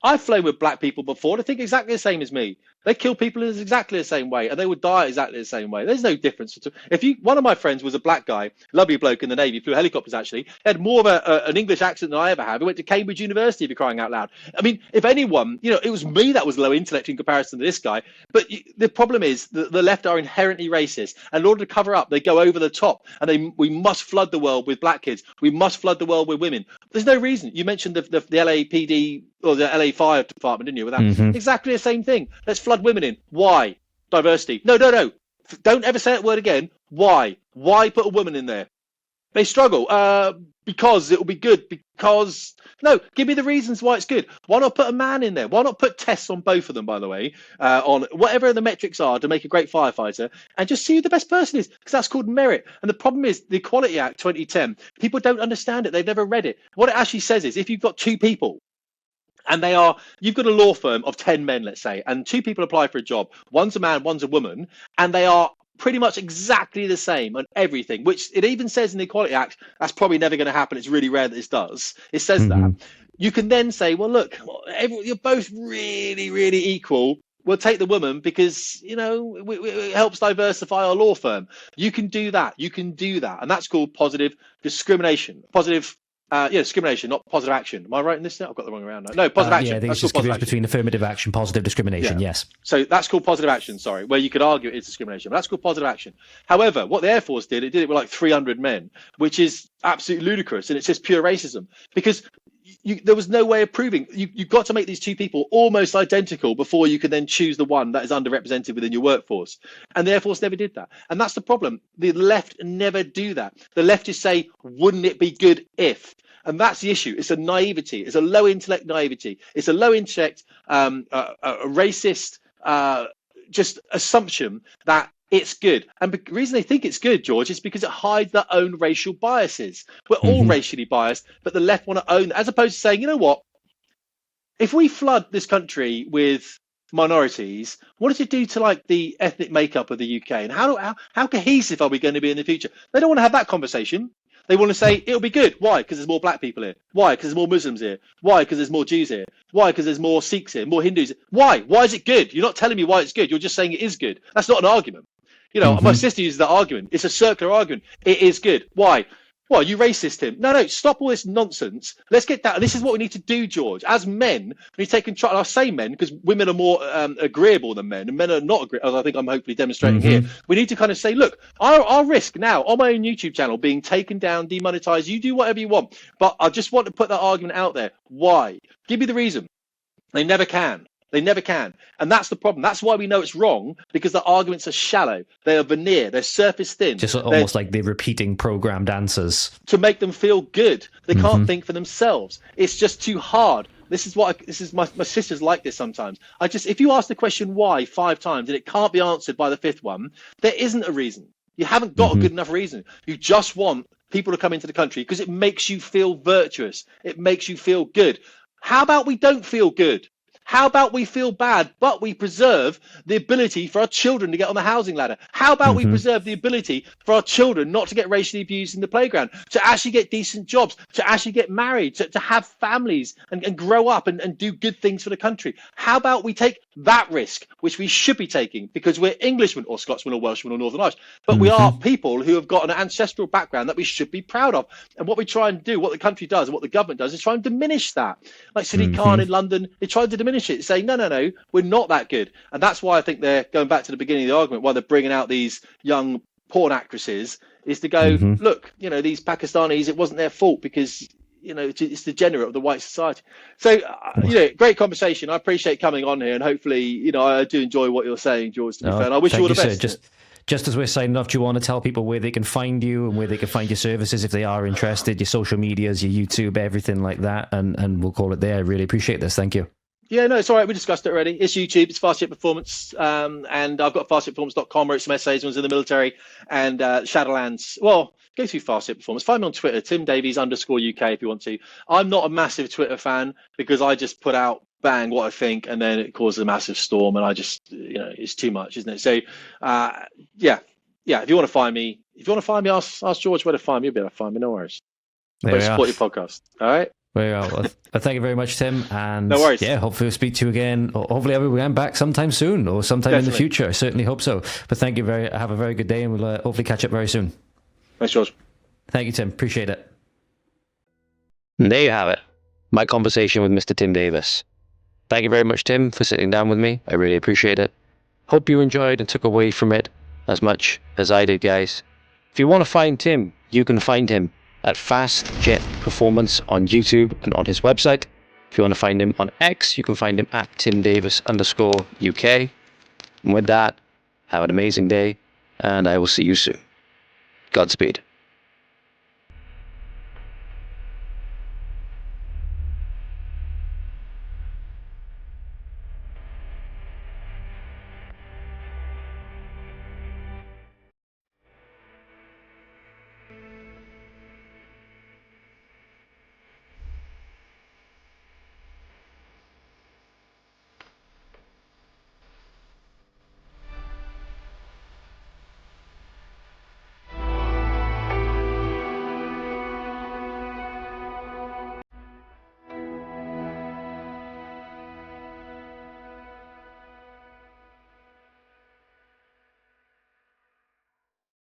I've flown with black people before. They think exactly the same as me. They kill people in exactly the same way, and they would die exactly the same way. There's no difference. One of my friends was a black guy, lovely bloke in the Navy, flew helicopters actually, had more of an English accent than I ever had. He went to Cambridge University, if you're crying out loud. I mean, if anyone, it was me that was low intellect in comparison to this guy. But the problem is that the left are inherently racist, and in order to cover up, they go over the top, and we must flood the world with black kids. We must flood the world with women. There's no reason. You mentioned the LAPD or the LA Fire Department, didn't you? With that, exactly the same thing. Let's flood women in. Why? Diversity. No. Don't ever say that word again. Why? Why put a woman in there? They struggle. Because it will be good. Because no, give me the reasons why it's good. Why not put a man in there? Why not put tests on both of them, by the way, on whatever the metrics are to make a great firefighter, and just see who the best person is, because that's called merit. And the problem is the Equality Act 2010, people don't understand it. They've never read it. What it actually says is if you've got two people, and you've got a law firm of 10 men, let's say, and two people apply for a job. One's a man, one's a woman, and they are pretty much exactly the same on everything, which it even says in the Equality Act, that's probably never going to happen. It's really rare that this does. It says that. You can then say, well, look, you're both really, really equal. We'll take the woman because, it helps diversify our law firm. You can do that. And that's called positive discrimination. Discrimination, not positive action. Am I right in this now? I've got the wrong around now. No, positive action. Yeah, I think it's just between affirmative action, positive discrimination, yes. So that's called positive action, where you could argue it's discrimination, but that's called positive action. However, what the Air Force did, it did it with like 300 men, which is absolutely ludicrous, and it's just pure racism, because there was no way of proving. You've got to make these two people almost identical before you can then choose the one that is underrepresented within your workforce. And the Air Force never did that. And that's the problem. The left never do that. The left just say, wouldn't it be good if? And that's the issue. It's a naivety. It's a low intellect naivety. It's a low intellect, a racist, just assumption that it's good. And the reason they think it's good, George, is because it hides their own racial biases. We're all racially biased, but the left want to own, as opposed to saying, you know what? If we flood this country with minorities, what does it do to like the ethnic makeup of the UK? And how cohesive are we going to be in the future? They don't want to have that conversation. They want to say it'll be good. Why? Because there's more black people here. Why? Because there's more Muslims here. Why? Because there's more Jews here. Why? Because there's more Sikhs here, more Hindus. Why? Why is it good? You're not telling me why it's good. You're just saying it is good. That's not an argument. My sister uses that argument. It's a circular argument. It is good. Why? Well, you racist, Tim. No, stop all this nonsense. Let's get that. This is what we need to do, George. As men, we take control. I say men because women are more agreeable than men, and men are not agreeable, as I think I'm hopefully demonstrating here. We need to kind of say, look, I'll risk now on my own YouTube channel being taken down, demonetized. You do whatever you want. But I just want to put that argument out there. Why? Give me the reason. They never can. They never can. And that's the problem. That's why we know it's wrong, because the arguments are shallow. They are veneer. They're surface thin. Just almost like they're repeating programmed answers. To make them feel good. They can't think for themselves. It's just too hard. My sister's like this sometimes. If you ask the question why 5 times and it can't be answered by the 5th one, there isn't a reason. You haven't got a good enough reason. You just want people to come into the country because it makes you feel virtuous. It makes you feel good. How about we don't feel good? How about we feel bad, but we preserve the ability for our children to get on the housing ladder? How about we preserve the ability for our children not to get racially abused in the playground, to actually get decent jobs, to actually get married, to have families and grow up and do good things for the country? How about we take that risk, which we should be taking because we're Englishmen or Scotsmen or Welshmen or Northern Irish, but we are people who have got an ancestral background that we should be proud of. And what we try and do, what the country does and what the government does, is try and diminish that. Like Sadiq Khan in London, they tried to diminish it, saying, no, we're not that good. And that's why I think they're going back to the beginning of the argument, why they're bringing out these young porn actresses, is to go, look, these Pakistanis, it wasn't their fault because, it's degenerate of the white society. So, great conversation. I appreciate coming on here, and hopefully, I do enjoy what you're saying, George, to be fair. And I wish you all the best. Sir. just as we're signing off, do you want to tell people where they can find you and where they can find your services if they are interested, your social medias, your YouTube, everything like that, and we'll call it there. I really appreciate this. Thank you. Yeah, no, it's all right. We discussed it already. It's YouTube. It's Fast Jet Performance. And I've got fastjetperformance.com, wrote some essays, one's in the military, and Shadowlands. Well, go through Fast Jet Performance. Find me on Twitter, Tim Davies _UK if you want to. I'm not a massive Twitter fan because I just put out, bang, what I think, and then it causes a massive storm, and I just, it's too much, isn't it? So, yeah. If you want to find me, ask George where to find me. You'll be able to find me. No worries. Support your podcast. All right. Well, thank you very much, Tim. And no worries. Yeah, hopefully we'll speak to you again. Or hopefully I'll be back sometime soon, or sometime in the future. I certainly hope so. But thank you have a very good day, and we'll hopefully catch up very soon. Thanks, George. Thank you, Tim. Appreciate it. And there you have it. My conversation with Mr. Tim Davies. Thank you very much, Tim, for sitting down with me. I really appreciate it. Hope you enjoyed and took away from it as much as I did, guys. If you want to find Tim, you can find him at Fast Jet Performance on YouTube and on his website. If you want to find him on X, you can find him at Tim Davies _UK. And with that, have an amazing day, and I will see you soon. Godspeed.